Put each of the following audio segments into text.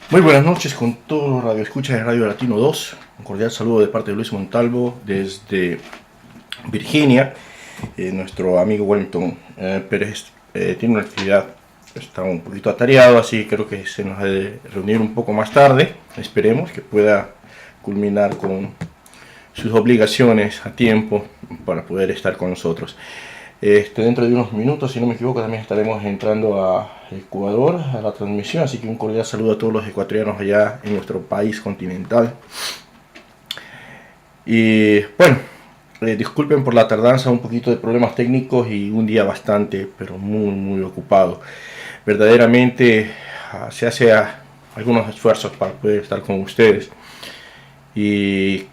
Muy buenas noches con todos los radioescuchas de Radio Latino 2. Un cordial saludo de parte de Luis Montalvo desde Virginia. Nuestro amigo Wellington Pérez tiene una actividad, está un poquito atareado, así que creo que se nos ha de reunir un poco más tarde. Esperemos que pueda culminar con sus obligaciones a tiempo para poder estar con nosotros. Dentro de unos minutos, si no me equivoco, también estaremos entrando a Ecuador, a la transmisión, así que un cordial saludo a todos los ecuatorianos allá en nuestro país continental. Y bueno, disculpen por la tardanza, un poquito de problemas técnicos y un día bastante, pero muy ocupado. Verdaderamente se hace algunos esfuerzos para poder estar con ustedes y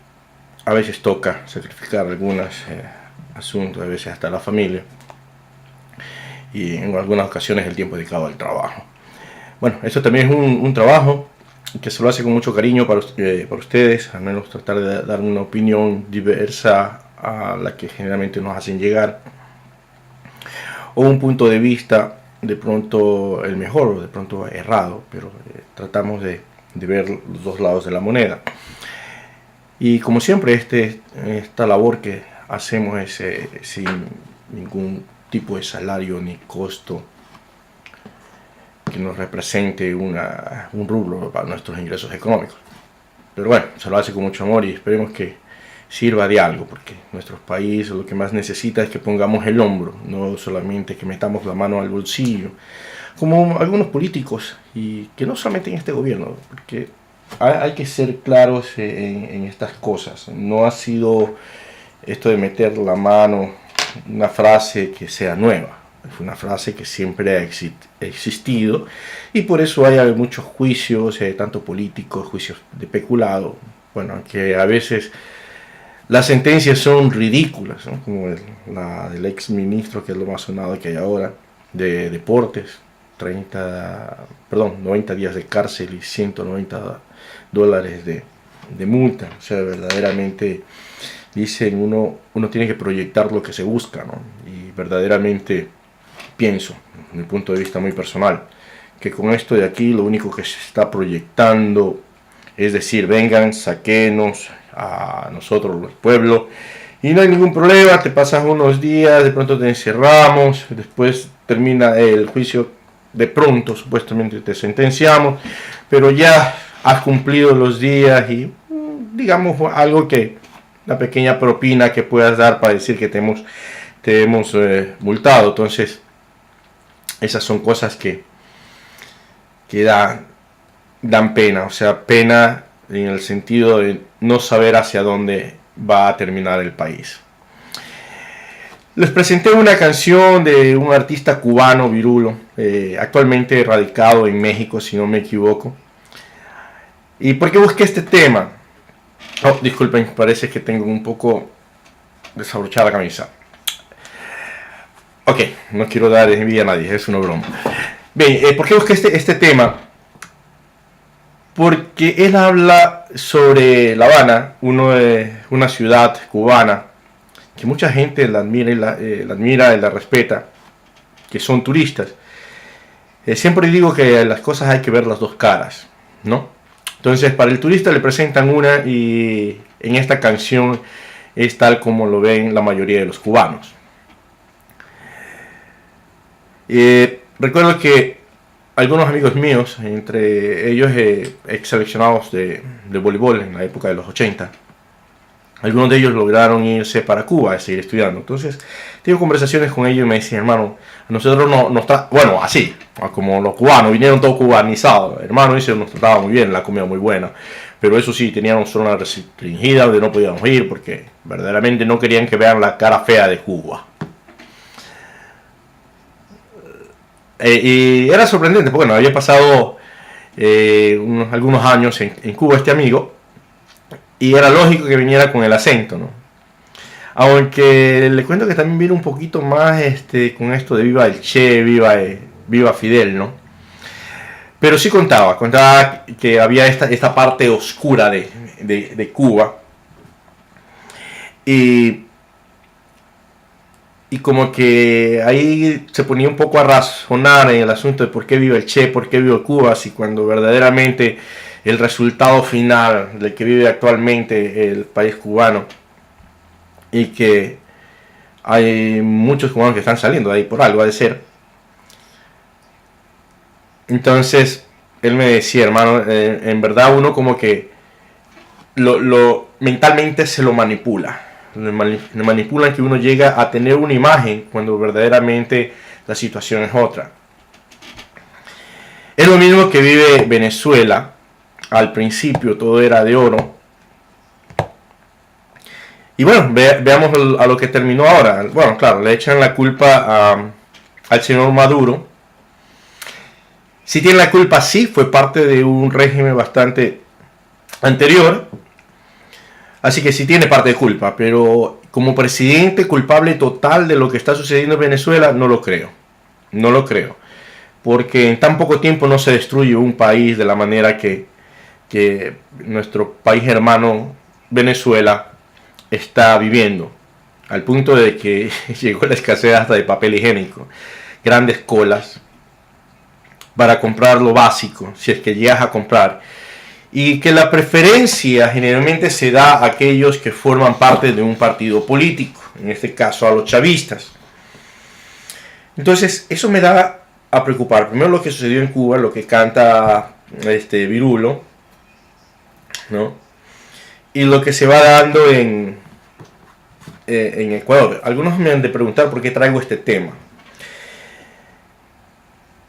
a veces toca sacrificar algunos asuntos, a veces hasta la familia, y en algunas ocasiones el tiempo dedicado al trabajo. Bueno, esto también es un trabajo que se lo hace con mucho cariño para ustedes, al menos tratar de dar una opinión diversa a la que generalmente nos hacen llegar, o un punto de vista de pronto el mejor o de pronto errado, pero tratamos de ver los dos lados de la moneda. Y como siempre, esta labor que hacemos es sin ningún tipo de salario ni costo que nos represente un rublo para nuestros ingresos económicos. Pero bueno, se lo hace con mucho amor y esperemos que sirva de algo, porque nuestro país lo que más necesita es que pongamos el hombro, no solamente que metamos la mano al bolsillo, como algunos políticos, y que no solamente en este gobierno, porque hay que ser claros en estas cosas. No ha sido esto de meter la mano una frase que sea nueva. Es una frase que siempre ha existido y por eso hay muchos juicios, tanto políticos, juicios de peculado. Bueno, que a veces las sentencias son ridículas, ¿no? Como la del ex ministro, que es lo más sonado que hay ahora, de deportes, 90 días de cárcel y $190 de multa. O sea, verdaderamente dicen uno tiene que proyectar lo que se busca, ¿no? Y verdaderamente pienso, desde mi punto de vista muy personal, que con esto de aquí lo único que se está proyectando es decir, vengan, saquenos a nosotros los pueblos y no hay ningún problema, te pasas unos días, de pronto te encerramos, después termina el juicio, de pronto supuestamente te sentenciamos, pero ya has cumplido los días y digamos algo que la pequeña propina que puedas dar para decir que te hemos multado. Entonces esas son cosas que dan pena, o sea, pena en el sentido de no saber hacia dónde va a terminar el país. Les presenté una canción de un artista cubano, Virulo, actualmente radicado en México, si no me equivoco. ¿Y por qué busqué este tema? Oh, disculpen, parece que tengo un poco desabrochada la camisa. Ok, no quiero dar envidia a nadie, es una broma. Bien, ¿por qué busqué este tema? Porque él habla sobre La Habana, una ciudad cubana que mucha gente la admira y la respeta, que son turistas. Siempre digo que las cosas hay que ver las dos caras, ¿no? Entonces, para el turista le presentan una y en esta canción es tal como lo ven la mayoría de los cubanos. Recuerdo que algunos amigos míos, entre ellos ex seleccionados de voleibol en la época de los 80, algunos de ellos lograron irse para Cuba a seguir estudiando. Entonces, tengo conversaciones con ellos y me decían, hermano, a nosotros nos está, bueno, así, como los cubanos, vinieron todos cubanizados, hermano, dice, nos trataba muy bien, la comida muy buena, pero eso sí, teníamos zona restringida donde no podíamos ir porque verdaderamente no querían que vean la cara fea de Cuba. Y era sorprendente, porque bueno, había pasado algunos años en Cuba este amigo, y era lógico que viniera con el acento, ¿no? Aunque le cuento que también vino un poquito más con esto de viva el Che, viva Fidel, ¿no? Pero sí contaba que había esta parte oscura de Cuba. Y y como que ahí se ponía un poco a razonar en el asunto de por qué vive el Che, por qué vive Cuba, si cuando verdaderamente el resultado final del que vive actualmente el país cubano, y que hay muchos cubanos que están saliendo de ahí por algo, ha de ser. Entonces él me decía, hermano, en verdad uno como que mentalmente se lo manipula. Le manipulan que uno llega a tener una imagen cuando verdaderamente la situación es otra. Es lo mismo que vive Venezuela. Al principio todo era de oro. Y bueno, veamos a lo que terminó ahora. Bueno, claro, le echan la culpa al señor Maduro. Si tiene la culpa, sí, fue parte de un régimen bastante anterior. Así que sí tiene parte de culpa, pero como presidente culpable total de lo que está sucediendo en Venezuela, no lo creo. No lo creo. Porque en tan poco tiempo no se destruye un país de la manera que nuestro país hermano Venezuela está viviendo. Al punto de que llegó la escasez hasta de papel higiénico. Grandes colas para comprar lo básico, si es que llegas a comprar. Y que la preferencia generalmente se da a aquellos que forman parte de un partido político, en este caso a los chavistas. Entonces eso me da a preocupar. Primero lo que sucedió en Cuba, lo que canta Virulo, ¿no? Y lo que se va dando en Ecuador. Algunos me han de preguntar por qué traigo este tema.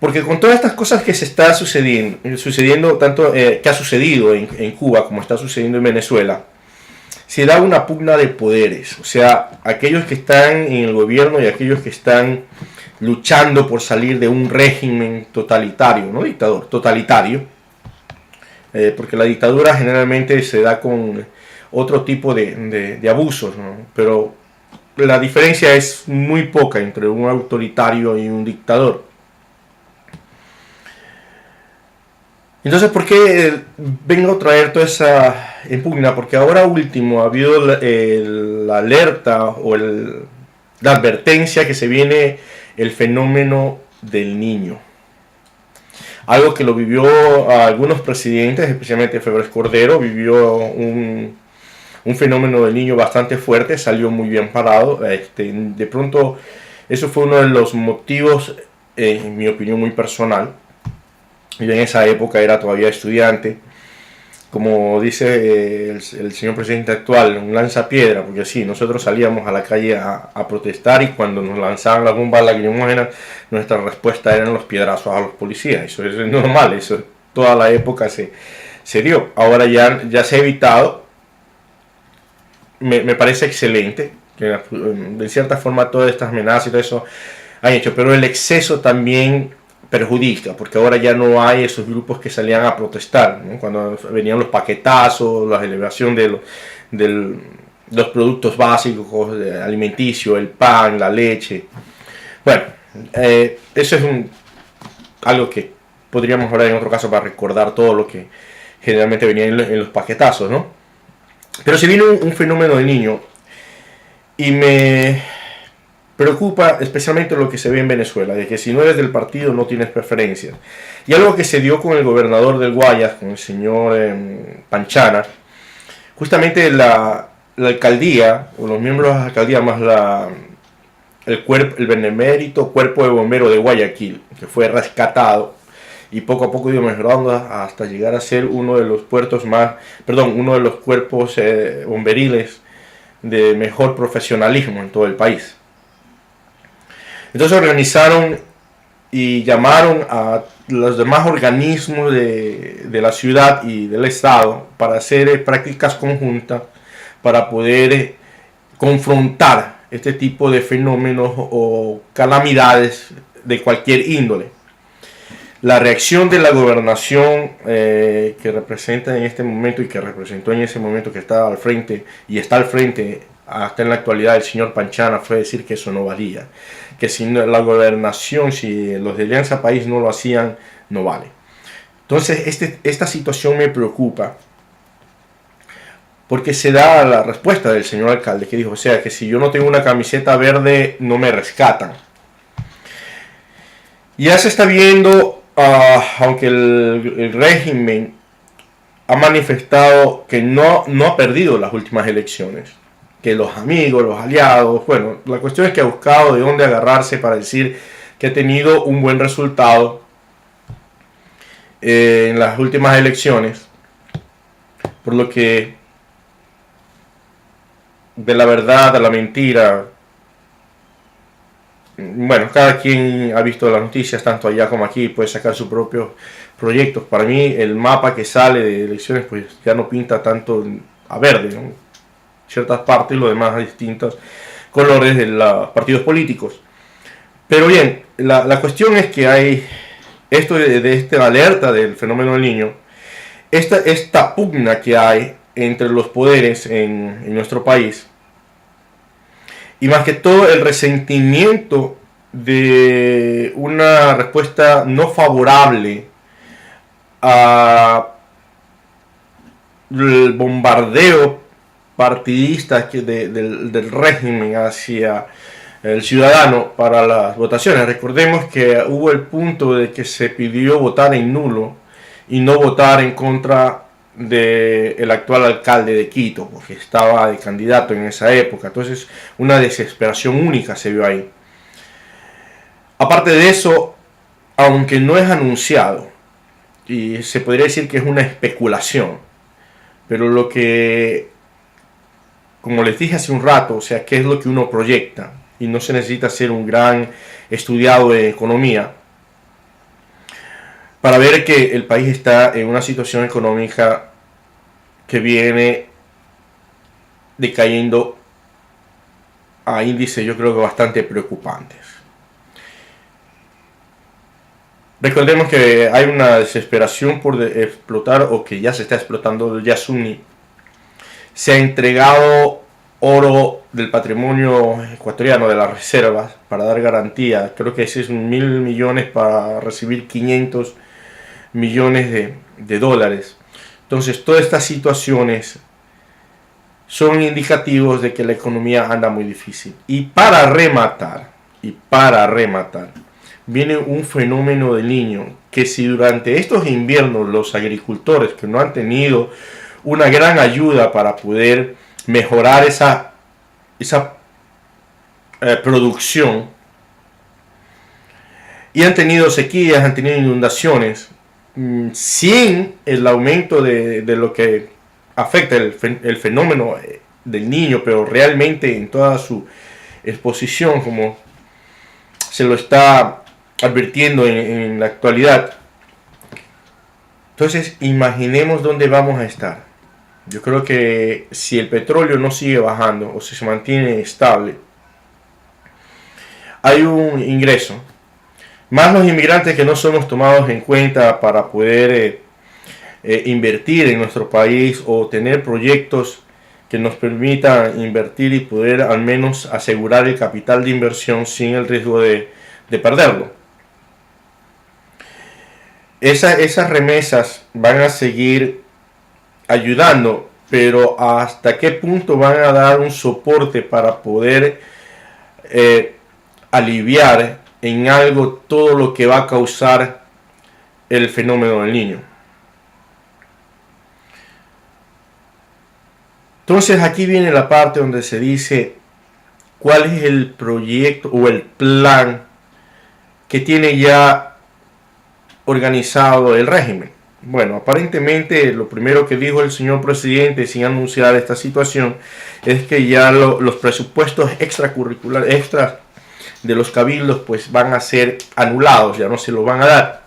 Porque con todas estas cosas que se está sucediendo tanto que ha sucedido en Cuba como está sucediendo en Venezuela, se da una pugna de poderes. O sea, aquellos que están en el gobierno y aquellos que están luchando por salir de un régimen totalitario, no dictador, totalitario. Porque la dictadura generalmente se da con otro tipo de abusos, ¿no? Pero la diferencia es muy poca entre un autoritario y un dictador. Entonces, ¿por qué vengo a traer toda esa impugna? Porque ahora último ha habido la alerta o la advertencia que se viene el fenómeno del niño. Algo que lo vivió a algunos presidentes, especialmente Febres Cordero, vivió un fenómeno del niño bastante fuerte, salió muy bien parado. De pronto, eso fue uno de los motivos, en mi opinión muy personal. Yo en esa época era todavía estudiante, como dice el señor presidente actual, un lanzapiedra, porque sí, nosotros salíamos a la calle a protestar y cuando nos lanzaban las bombas lacrimógenas, nuestra respuesta eran los piedrazos a los policías. Eso es normal, eso toda la época se dio. Ahora ya se ha evitado, me parece excelente, que de cierta forma todas estas amenazas y todo eso han hecho, pero el exceso también perjudica, porque ahora ya no hay esos grupos que salían a protestar, ¿no? Cuando venían los paquetazos, la elevación de los productos básicos alimenticios, el pan, la leche. Bueno, eso es algo que podríamos hablar en otro caso para recordar todo lo que generalmente venía en los paquetazos, ¿no? Pero se vino un fenómeno de niño y me preocupa especialmente lo que se ve en Venezuela, de que si no eres del partido no tienes preferencias. Y algo que se dio con el gobernador del Guayas, con el señor Panchana, justamente la alcaldía, o los miembros de la alcaldía, más el benemérito cuerpo de bomberos de Guayaquil, que fue rescatado y poco a poco iba mejorando hasta llegar a ser uno de los uno de los cuerpos bomberiles de mejor profesionalismo en todo el país. Entonces organizaron y llamaron a los demás organismos de la ciudad y del estado para hacer prácticas conjuntas para poder confrontar este tipo de fenómenos o calamidades de cualquier índole. La reacción de la gobernación que representa en este momento y que representó en ese momento, que estaba al frente y está al frente hasta en la actualidad el señor Panchana, fue decir que eso no valía, que si la gobernación, si los de Alianza País no lo hacían, no vale. Entonces esta situación me preocupa porque se da la respuesta del señor alcalde que dijo, o sea, que si yo no tengo una camiseta verde no me rescatan. Ya se está viendo, aunque el régimen ha manifestado que no ha perdido las últimas elecciones, que los amigos, los aliados, bueno, la cuestión es que ha buscado de dónde agarrarse para decir que ha tenido un buen resultado en las últimas elecciones, por lo que de la verdad a la mentira, bueno, cada quien ha visto las noticias tanto allá como aquí, puede sacar sus propios proyectos. Para mí el mapa que sale de elecciones pues ya no pinta tanto a verde, ¿no? Ciertas partes y lo demás a distintos colores de los partidos políticos. Pero bien, la cuestión es que hay esto de esta alerta del fenómeno del niño, esta pugna que hay entre los poderes en nuestro país, y más que todo el resentimiento de una respuesta no favorable al bombardeo partidista del régimen hacia el ciudadano para las votaciones. Recordemos que hubo el punto de que se pidió votar en nulo y no votar en contra del actual alcalde de Quito, porque estaba de candidato en esa época. Entonces una desesperación única se vio ahí. Aparte de eso, aunque no es anunciado, y se podría decir que es una especulación, pero lo que, como les dije hace un rato, o sea, qué es lo que uno proyecta, y no se necesita ser un gran estudiado de economía para ver que el país está en una situación económica que viene decayendo a índices, yo creo que bastante preocupantes. Recordemos que hay una desesperación por explotar, o que ya se está explotando, el Yasuni. Se ha entregado oro del patrimonio ecuatoriano, de las reservas, para dar garantía. Creo que ese es 1.000 millones para recibir 500 millones de dólares. Entonces, todas estas situaciones son indicativos de que la economía anda muy difícil. Y para rematar, viene un fenómeno del niño, que si durante estos inviernos los agricultores que no han tenido una gran ayuda para poder mejorar esa producción, y han tenido sequías, han tenido inundaciones, sin el aumento de lo que afecta el fenómeno del niño, pero realmente en toda su exposición, como se lo está advirtiendo en la actualidad. Entonces, imaginemos dónde vamos a estar. Yo creo que si el petróleo no sigue bajando o si se mantiene estable, hay un ingreso. Más los inmigrantes que no somos tomados en cuenta para poder invertir en nuestro país o tener proyectos que nos permitan invertir y poder al menos asegurar el capital de inversión sin el riesgo de perderlo. Esas remesas van a seguir ayudando, pero hasta qué punto van a dar un soporte para poder aliviar en algo todo lo que va a causar el fenómeno del niño. Entonces aquí viene la parte donde se dice cuál es el proyecto o el plan que tiene ya organizado el régimen. Bueno, aparentemente lo primero que dijo el señor presidente sin anunciar esta situación es que ya los presupuestos extracurriculares, extras de los cabildos, pues van a ser anulados, ya no se los van a dar.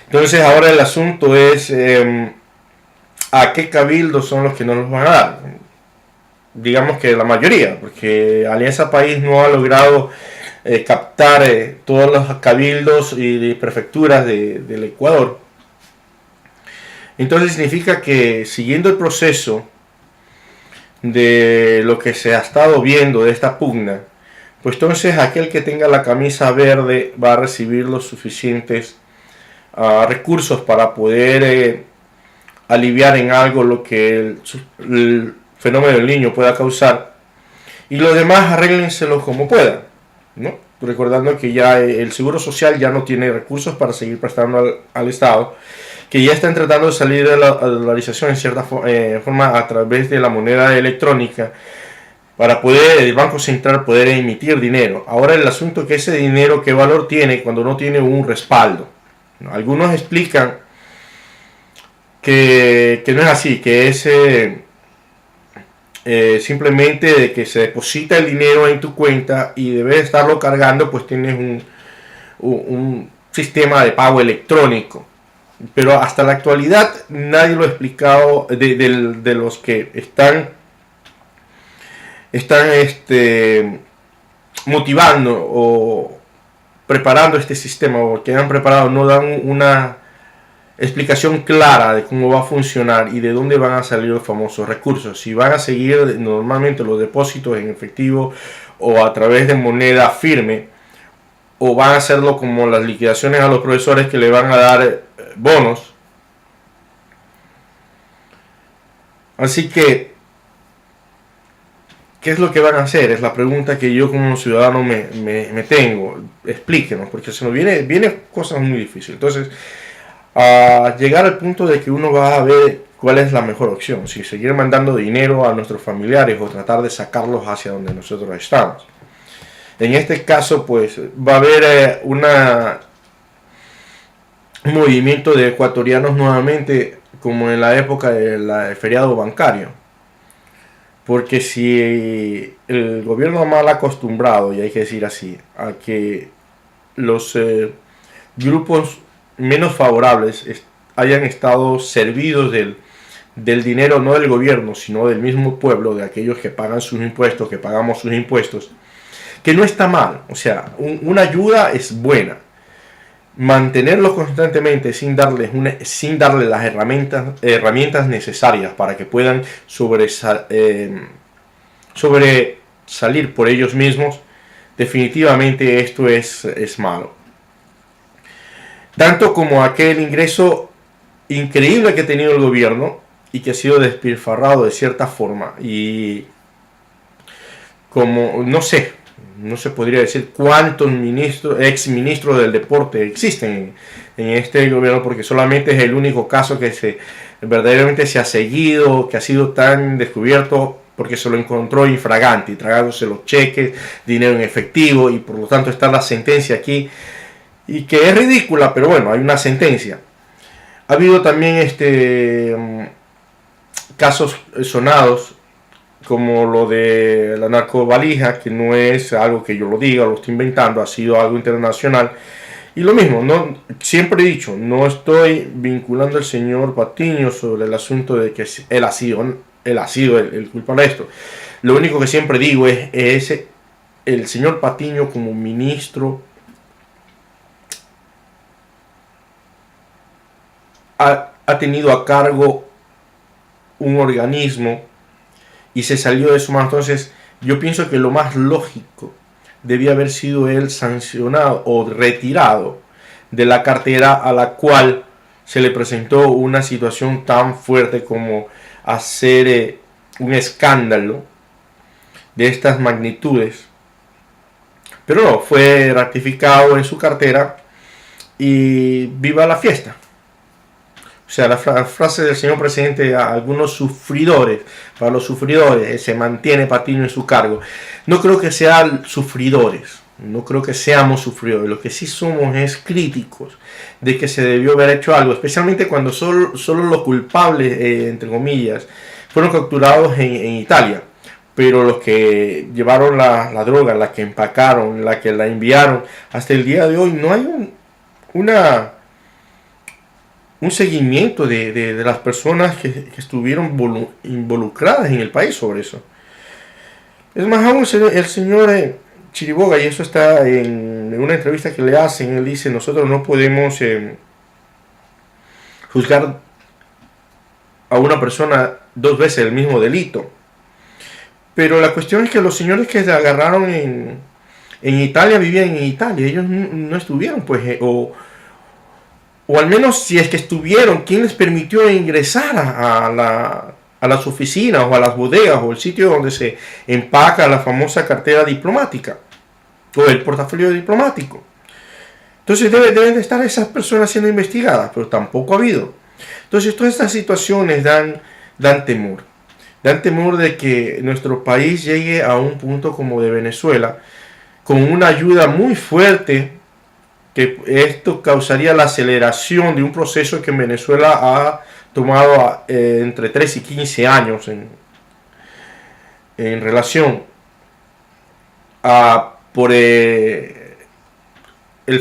Entonces ahora el asunto es a qué cabildos son los que no los van a dar. Digamos que la mayoría, porque Alianza País no ha logrado captar todos los cabildos y prefecturas del Ecuador. Entonces significa que siguiendo el proceso de lo que se ha estado viendo de esta pugna, pues entonces aquel que tenga la camisa verde va a recibir los suficientes recursos para poder aliviar en algo lo que el fenómeno del niño pueda causar, y los demás arréglenselo como puedan, ¿no? Recordando que ya el Seguro Social ya no tiene recursos para seguir prestando al Estado, que ya están tratando de salir de la dolarización en cierta forma a través de la moneda electrónica, para poder el Banco Central poder emitir dinero. Ahora el asunto es que ese dinero, ¿qué valor tiene cuando no tiene un respaldo? ¿No? Algunos explican que no es así, que es simplemente de que se deposita el dinero en tu cuenta y debes estarlo cargando, pues tienes un sistema de pago electrónico. Pero hasta la actualidad nadie lo ha explicado de los que están motivando o preparando este sistema, o que han preparado, no dan una explicación clara de cómo va a funcionar y de dónde van a salir los famosos recursos. Si van a seguir normalmente los depósitos en efectivo o a través de moneda firme, o van a hacerlo como las liquidaciones a los profesores, que le van a dar bonos. Así que, ¿qué es lo que van a hacer? Es la pregunta que yo como ciudadano me tengo. Explíquenos, porque se nos viene cosas muy difíciles. Entonces, a llegar al punto de que uno va a ver cuál es la mejor opción, si seguir mandando dinero a nuestros familiares o tratar de sacarlos hacia donde nosotros estamos. En este caso, pues va a haber un movimiento de ecuatorianos nuevamente, como en la época del feriado bancario. Porque si el gobierno mal acostumbrado, y hay que decir así, a que los grupos menos favorables hayan estado servidos del dinero, no del gobierno, sino del mismo pueblo, de aquellos que pagan sus impuestos, que pagamos sus impuestos, que no está mal, o sea, una ayuda es buena. Mantenerlos constantemente sin darles las herramientas necesarias para que puedan sobresalir por ellos mismos, definitivamente esto es malo. Tanto como aquel ingreso increíble que ha tenido el gobierno y que ha sido despilfarrado de cierta forma, y como no se podría decir cuántos ex ministros del deporte existen en este gobierno, porque solamente es el único caso que verdaderamente se ha seguido, que ha sido tan descubierto, porque se lo encontró infraganti, tragándose los cheques, dinero en efectivo, y por lo tanto está la sentencia aquí, y que es ridícula, pero bueno, hay una sentencia. Ha habido también casos sonados, como lo de la narcovalija, que no es algo que yo lo diga, lo estoy inventando, ha sido algo internacional. Y lo mismo, siempre he dicho, no estoy vinculando al señor Patiño sobre el asunto de que él ha sido el culpable de esto. Lo único que siempre digo es el señor Patiño como ministro ha tenido a cargo un organismo y se salió de su mano. Entonces yo pienso que lo más lógico debía haber sido él sancionado o retirado de la cartera a la cual se le presentó una situación tan fuerte como hacer un escándalo de estas magnitudes. Pero no, fue ratificado en su cartera y viva la fiesta. O sea, la frase del señor presidente, a algunos sufridores, para los sufridores, se mantiene Patiño en su cargo. No creo que sean sufridores, no creo que seamos sufridores. Lo que sí somos es críticos de que se debió haber hecho algo, especialmente cuando solo los culpables, entre comillas, fueron capturados en Italia. Pero los que llevaron la droga, la que empacaron, la que la enviaron, hasta el día de hoy no hay un seguimiento de las personas que estuvieron involucradas en el país sobre eso. Es más aún, el señor Chiriboga, y eso está en una entrevista que le hacen, él dice: nosotros no podemos juzgar a una persona dos veces el mismo delito. Pero la cuestión es que los señores que se agarraron en Italia vivían en Italia, ellos no estuvieron, pues, o al menos si es que estuvieron, ¿quién les permitió ingresar a las oficinas o a las bodegas o el sitio donde se empaca la famosa cartera diplomática o el portafolio diplomático? Entonces deben de estar esas personas siendo investigadas, pero tampoco ha habido. Entonces todas estas situaciones dan temor. Dan temor de que nuestro país llegue a un punto como de Venezuela, con una ayuda muy fuerte, que esto causaría la aceleración de un proceso que en Venezuela ha tomado entre 3 y 15 años en relación a por el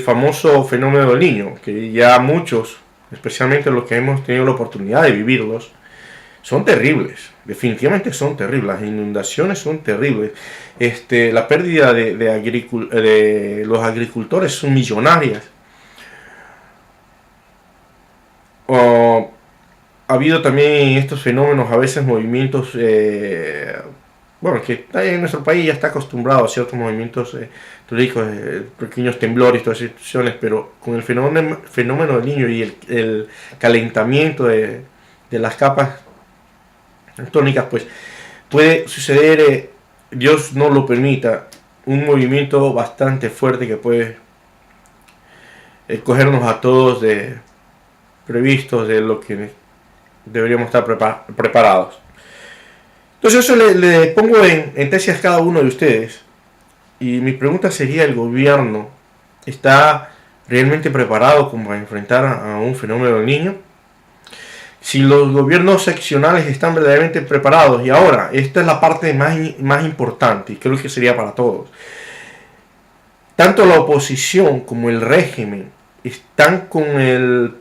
famoso fenómeno del Niño, que ya muchos, especialmente los que hemos tenido la oportunidad de vivirlos, son terribles, definitivamente son terribles, las inundaciones son terribles, la pérdida de los agricultores son millonarias. Ha habido también estos fenómenos, a veces movimientos, bueno, que en nuestro país ya está acostumbrado a ciertos movimientos turísticos, pequeños temblores, todas esas situaciones, pero con el fenómeno del Niño y el calentamiento de las capas tónicas, pues puede suceder, Dios no lo permita, un movimiento bastante fuerte que puede cogernos a todos previstos de lo que deberíamos estar preparados. Entonces eso le pongo en tesis a cada uno de ustedes, y mi pregunta sería: ¿el gobierno está realmente preparado como para enfrentar a un fenómeno del Niño? Si los gobiernos seccionales están verdaderamente preparados, y ahora, esta es la parte más importante, y creo que sería para todos, tanto la oposición como el régimen están con el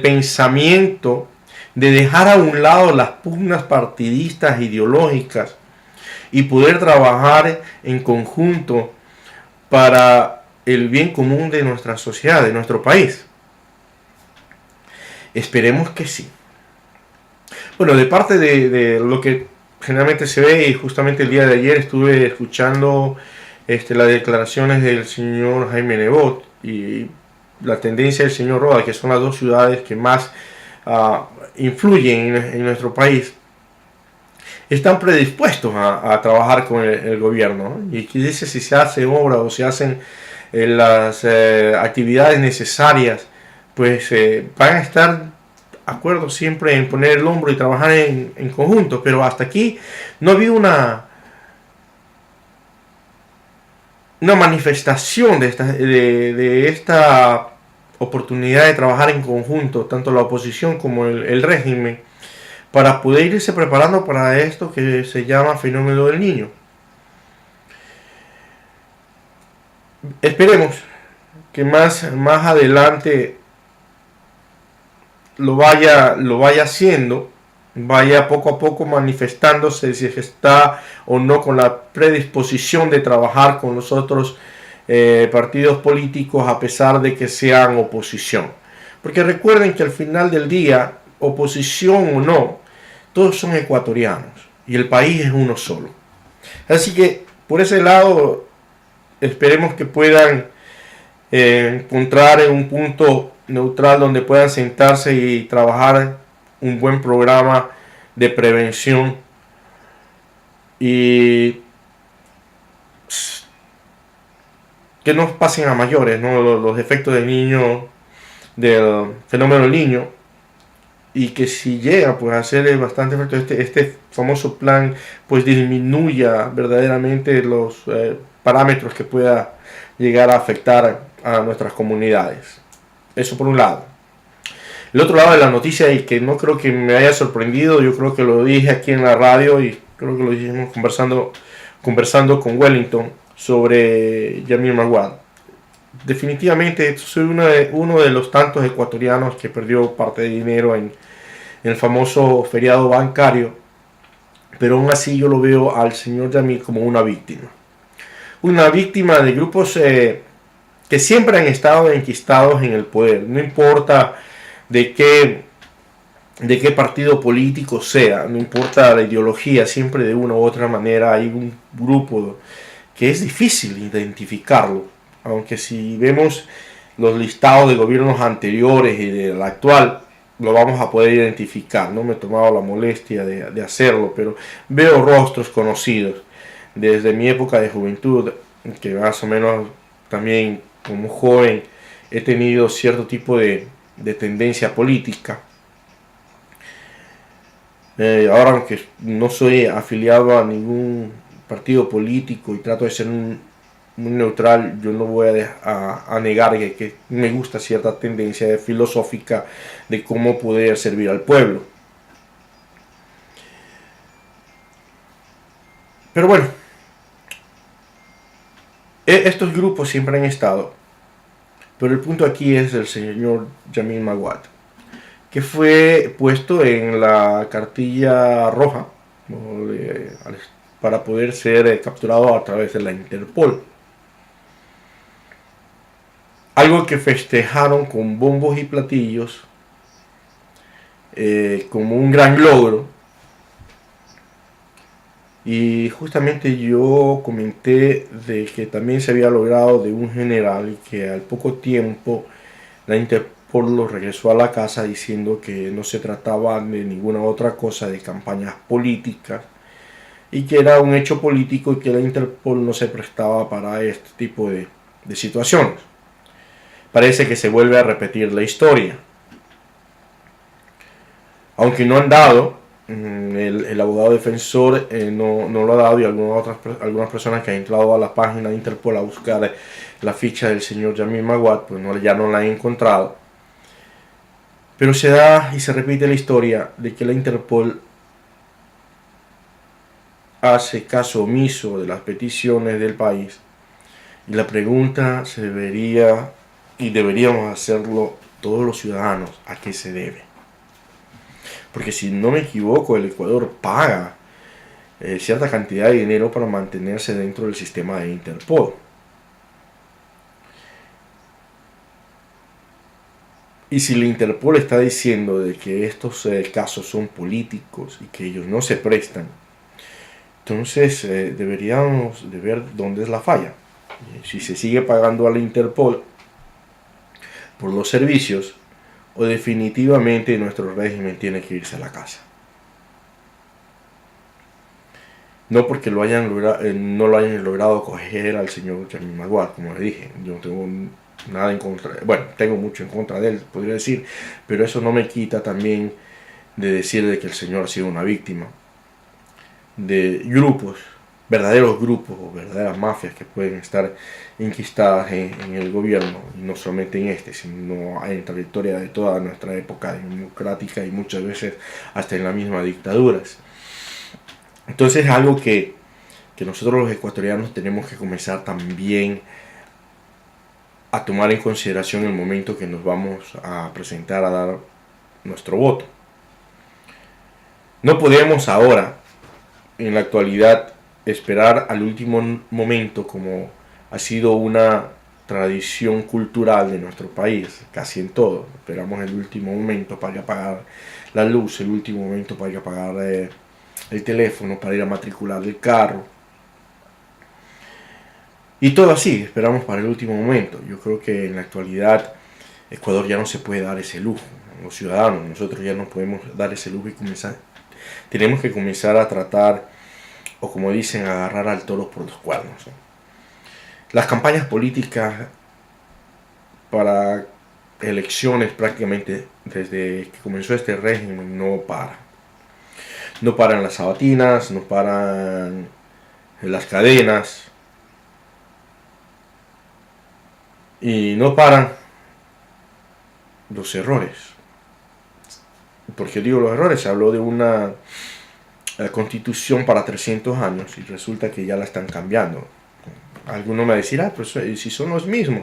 pensamiento de dejar a un lado las pugnas partidistas ideológicas y poder trabajar en conjunto para el bien común de nuestra sociedad, de nuestro país. Esperemos que sí. Bueno, de parte de lo que generalmente se ve, y justamente el día de ayer estuve escuchando las declaraciones del señor Jaime Nebot y la tendencia del señor Roda, que son las dos ciudades que más influyen en nuestro país, están predispuestos a trabajar con el gobierno, ¿no? Y aquí dice, si se hace obra o se hacen las actividades necesarias, pues van a estar de acuerdo siempre en poner el hombro y trabajar en conjunto. Pero hasta aquí no ha habido una manifestación de esta oportunidad de trabajar en conjunto, tanto la oposición como el régimen, para poder irse preparando para esto que se llama fenómeno del Niño. Esperemos que más adelante lo vaya haciendo, vaya poco a poco manifestándose si está o no con la predisposición de trabajar con los otros partidos políticos, a pesar de que sean oposición. Porque recuerden que al final del día, oposición o no, todos son ecuatorianos y el país es uno solo. Así que por ese lado esperemos que puedan encontrar un punto neutral donde puedan sentarse y trabajar un buen programa de prevención y que no pasen a mayores, ¿no? Los efectos del Niño, del fenómeno del Niño, y que si llega pues a ser bastante efecto este famoso plan, pues disminuya verdaderamente los parámetros que pueda llegar a afectar a nuestras comunidades. Eso por un lado. El otro lado de la noticia, y que no creo que me haya sorprendido, yo creo que lo dije aquí en la radio y creo que lo dijimos conversando con Wellington sobre Yamil Maguad. Definitivamente soy uno de los tantos ecuatorianos que perdió parte de dinero en el famoso feriado bancario, pero aún así yo lo veo al señor Yamil como una víctima de grupos que siempre han estado enquistados en el poder, no importa de qué partido político sea, no importa la ideología, siempre de una u otra manera hay un grupo que es difícil identificarlo, aunque si vemos los listados de gobiernos anteriores y del actual, lo vamos a poder identificar. No me he tomado la molestia de hacerlo, pero veo rostros conocidos desde mi época de juventud, que más o menos también como joven he tenido cierto tipo de tendencia política. Ahora, aunque no soy afiliado a ningún partido político y trato de ser muy neutral, yo no voy a negar que me gusta cierta tendencia filosófica de cómo poder servir al pueblo. Pero bueno, estos grupos siempre han estado, pero el punto aquí es el señor Jamil Maguad, que fue puesto en la cartilla roja para poder ser capturado a través de la Interpol. Algo que festejaron con bombos y platillos como un gran logro. Y justamente yo comenté de que también se había logrado de un general que al poco tiempo la Interpol lo regresó a la casa diciendo que no se trataba de ninguna otra cosa de campañas políticas y que era un hecho político y que la Interpol no se prestaba para este tipo de situaciones. Parece que se vuelve a repetir la historia. Aunque no han dado, el abogado defensor no lo ha dado, y algunas personas que han entrado a la página de Interpol a buscar la ficha del señor Jamil Maguad, pues ya no la han encontrado. Pero se da y se repite la historia de que la Interpol hace caso omiso de las peticiones del país, y la pregunta se debería, y deberíamos hacerlo todos los ciudadanos, ¿a qué se debe? Porque si no me equivoco, el Ecuador paga cierta cantidad de dinero para mantenerse dentro del sistema de Interpol. Y si la Interpol está diciendo de que estos casos son políticos y que ellos no se prestan, entonces deberíamos de ver dónde es la falla. Si se sigue pagando a la Interpol por los servicios, o definitivamente nuestro régimen tiene que irse a la casa. No porque no lo hayan logrado coger al señor Jamil Maguad, como le dije. Yo no tengo nada en contra, bueno, tengo mucho en contra de él, podría decir, pero eso no me quita también de decir de que el señor ha sido una víctima de grupos, verdaderos grupos o verdaderas mafias que pueden estar enquistadas en el gobierno, y no solamente en este, sino en la trayectoria de toda nuestra época democrática y muchas veces hasta en las mismas dictaduras. Entonces es algo que nosotros los ecuatorianos tenemos que comenzar también a tomar en consideración el momento que nos vamos a presentar a dar nuestro voto. No podemos ahora, en la actualidad, esperar al último momento, como ha sido una tradición cultural de nuestro país, casi en todo. Esperamos el último momento para ir a pagar la luz, el último momento para ir a pagar el teléfono, para ir a matricular el carro. Y todo así, esperamos para el último momento. Yo creo que en la actualidad Ecuador ya no se puede dar ese lujo. Los ciudadanos, nosotros ya no podemos dar ese lujo y tenemos que comenzar a tratar, o como dicen, agarrar al toro por los cuernos. Las campañas políticas para elecciones prácticamente desde que comenzó este régimen no paran. No paran las sabatinas, no paran las cadenas y no paran los errores. Porque digo los errores, se habló de una constitución para 300 años y resulta que ya la están cambiando. Alguno me decirá, pues si son los mismos.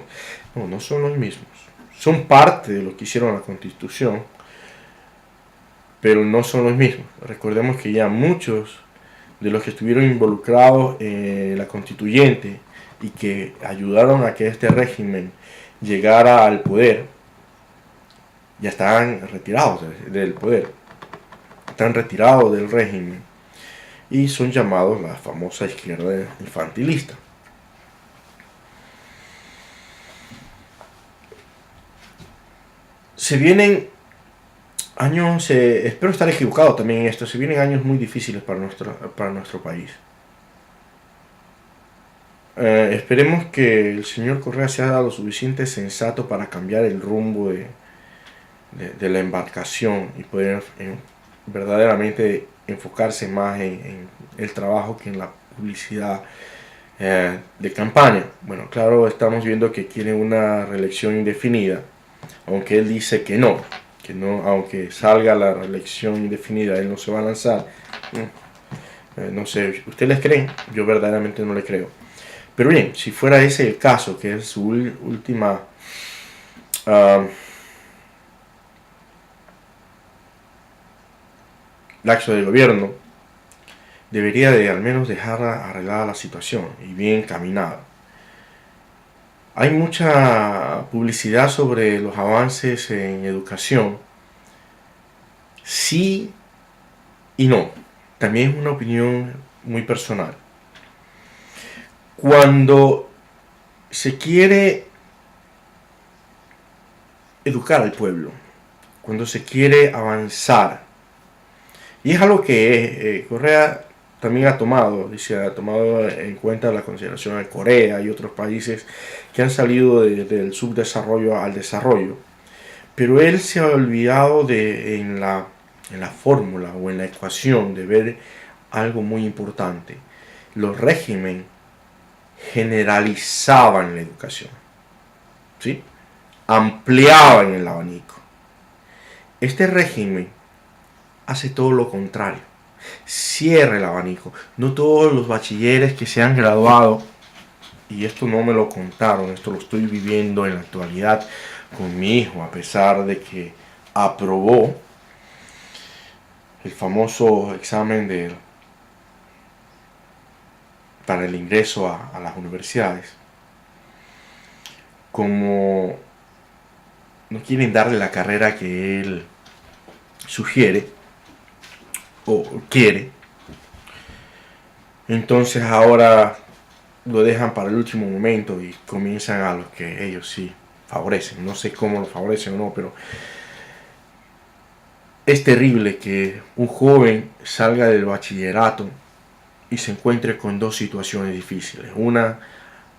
No, no son los mismos. Son parte de lo que hicieron la constitución, pero no son los mismos. Recordemos que ya muchos de los que estuvieron involucrados en la constituyente y que ayudaron a que este régimen llegara al poder, ya están retirados del poder, están retirados del régimen y son llamados la famosa izquierda infantilista. Se vienen años, espero estar equivocado también en esto, se vienen años muy difíciles para nuestro país. Esperemos que el señor Correa sea lo suficiente sensato para cambiar el rumbo de la embarcación y poder verdaderamente enfocarse más en el trabajo que en la publicidad de campaña. Bueno, claro, estamos viendo que quiere una reelección indefinida, aunque él dice que no, aunque salga la reelección indefinida, él no se va a lanzar. No sé, ¿ustedes les creen? Yo verdaderamente no le creo. Pero bien, si fuera ese el caso, que es su última lapso de gobierno, debería de al menos dejar arreglada la situación y bien caminada. Hay mucha publicidad sobre los avances en educación. Sí y no. También es una opinión muy personal. Cuando se quiere educar al pueblo, cuando se quiere avanzar, y es algo que Correa también ha tomado en cuenta la consideración de Corea y otros países que han salido del subdesarrollo al desarrollo, pero él se ha olvidado en la fórmula o en la ecuación de ver algo muy importante. Los regímenes generalizaban la educación, ¿sí? Ampliaban el abanico. Este régimen hace todo lo contrario, cierra el abanico. No todos los bachilleres que se han graduado, y esto no me lo contaron, esto lo estoy viviendo en la actualidad con mi hijo, a pesar de que aprobó el famoso examen para el ingreso a las universidades. Como no quieren darle la carrera que él sugiere o quiere, entonces ahora lo dejan para el último momento y comienzan a los que ellos sí favorecen. No sé cómo lo favorecen o no, pero es terrible que un joven salga del bachillerato y se encuentre con dos situaciones difíciles. Una,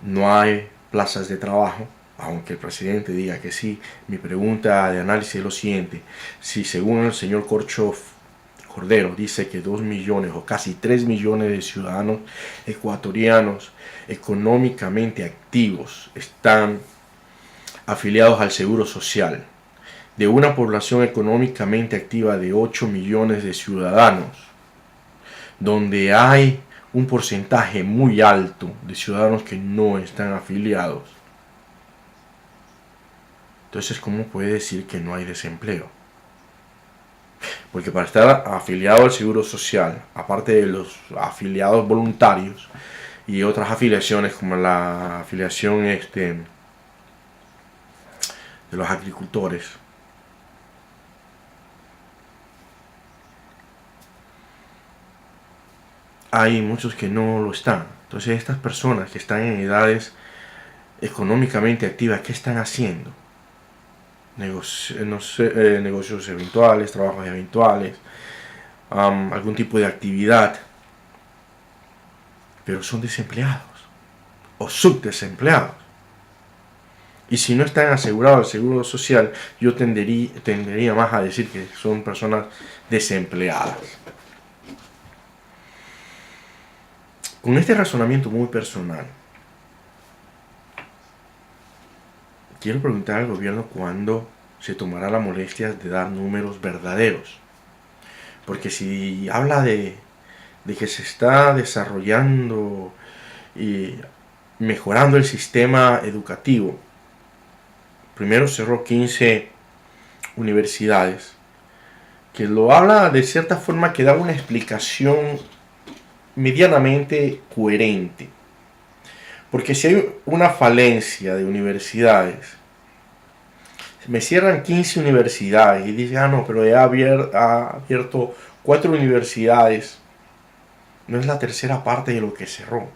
no hay plazas de trabajo, aunque el presidente diga que sí. Mi pregunta de análisis es lo siguiente: si según el señor Cordero dice que 2 millones o casi 3 millones de ciudadanos ecuatorianos económicamente activos están afiliados al Seguro Social, de una población económicamente activa de 8 millones de ciudadanos, donde hay un porcentaje muy alto de ciudadanos que no están afiliados, entonces ¿cómo puede decir que no hay desempleo? Porque para estar afiliado al Seguro Social, aparte de los afiliados voluntarios y otras afiliaciones como la afiliación de los agricultores, hay muchos que no lo están. Entonces estas personas que están en edades económicamente activas, ¿qué están haciendo? Negocios eventuales, trabajos eventuales, algún tipo de actividad, pero son desempleados o subdesempleados. Y si no están asegurados al seguro social, yo tendería más a decir que son personas desempleadas. Con este razonamiento muy personal, quiero preguntar al gobierno cuándo se tomará la molestia de dar números verdaderos. Porque si habla de que se está desarrollando y mejorando el sistema educativo, primero cerró 15 universidades, que lo habla de cierta forma que da una explicación medianamente coherente. Porque si hay una falencia de universidades, me cierran 15 universidades y dicen, no, pero ha abierto 4 universidades, no es la tercera parte de lo que cerró.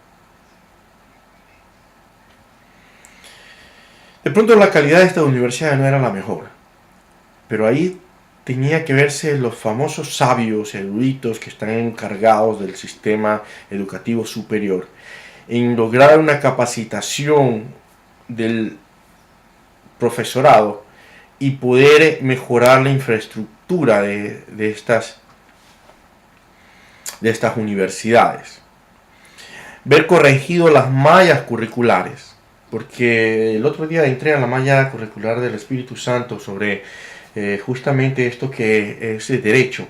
De pronto la calidad de esta universidad no era la mejor, Pero ahí tenía que verse los famosos sabios eruditos que están encargados del sistema educativo superior en lograr una capacitación del profesorado y poder mejorar la infraestructura de estas universidades. Ver corregido las mallas curriculares, porque el otro día entré a la malla curricular del Espíritu Santo sobre justamente esto que es de derecho.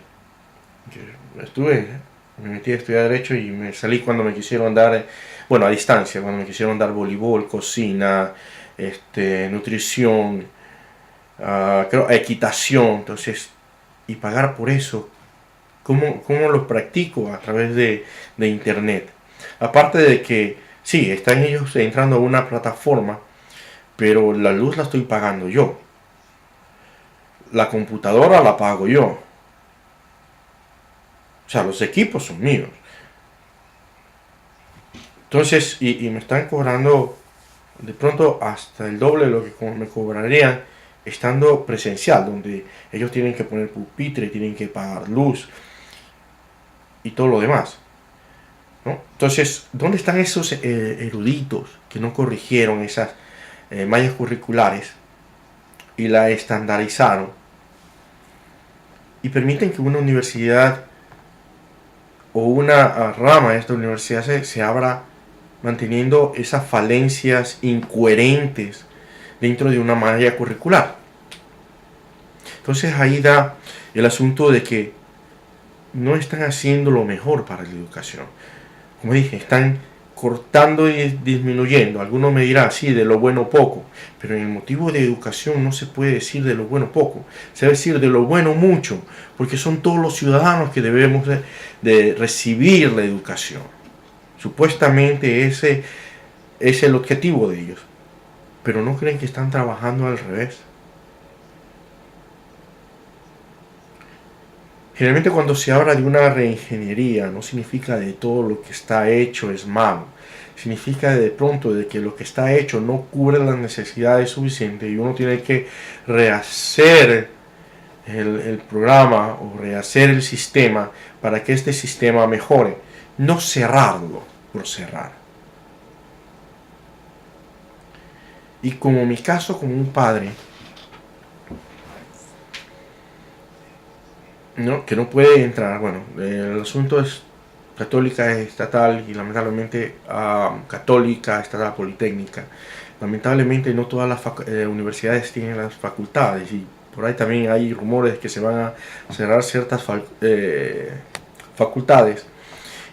Me metí a estudiar derecho y me salí cuando me quisieron dar, bueno, a distancia, cuando me quisieron dar voleibol, cocina, nutrición, creo, equitación. Entonces, y pagar por eso, ¿cómo lo practico? A través de internet. Aparte de que, sí, están ellos entrando a una plataforma, pero la luz la estoy pagando yo. La computadora la pago yo. O sea, los equipos son míos. Entonces, y me están cobrando de pronto hasta el doble de lo que me cobrarían estando presencial, donde ellos tienen que poner pupitre, tienen que pagar luz y todo lo demás, ¿no? Entonces, ¿dónde están esos eruditos que no corrigieron esas mallas curriculares y la estandarizaron y permiten que una universidad o una rama de esta universidad se abra manteniendo esas falencias incoherentes dentro de una malla curricular? Entonces ahí da el asunto de que no están haciendo lo mejor para la educación. Como dije, están cortando y disminuyendo. Algunos me dirán, sí, de lo bueno poco, pero en el motivo de educación no se puede decir de lo bueno poco, se debe decir de lo bueno mucho, porque son todos los ciudadanos que debemos de recibir la educación. Supuestamente ese es el objetivo de ellos, pero no creen que están trabajando al revés. Generalmente cuando se habla de una reingeniería no significa de todo lo que está hecho es malo. Significa de pronto de que lo que está hecho no cubre las necesidades suficientes y uno tiene que rehacer el programa o rehacer el sistema para que este sistema mejore. No cerrarlo por cerrar. Y como mi caso como un padre, ¿no? Que no puede entrar, bueno, el asunto es católica, es estatal y lamentablemente católica, estatal, politécnica. Lamentablemente no todas las universidades tienen las facultades y por ahí también hay rumores que se van a cerrar ciertas facultades.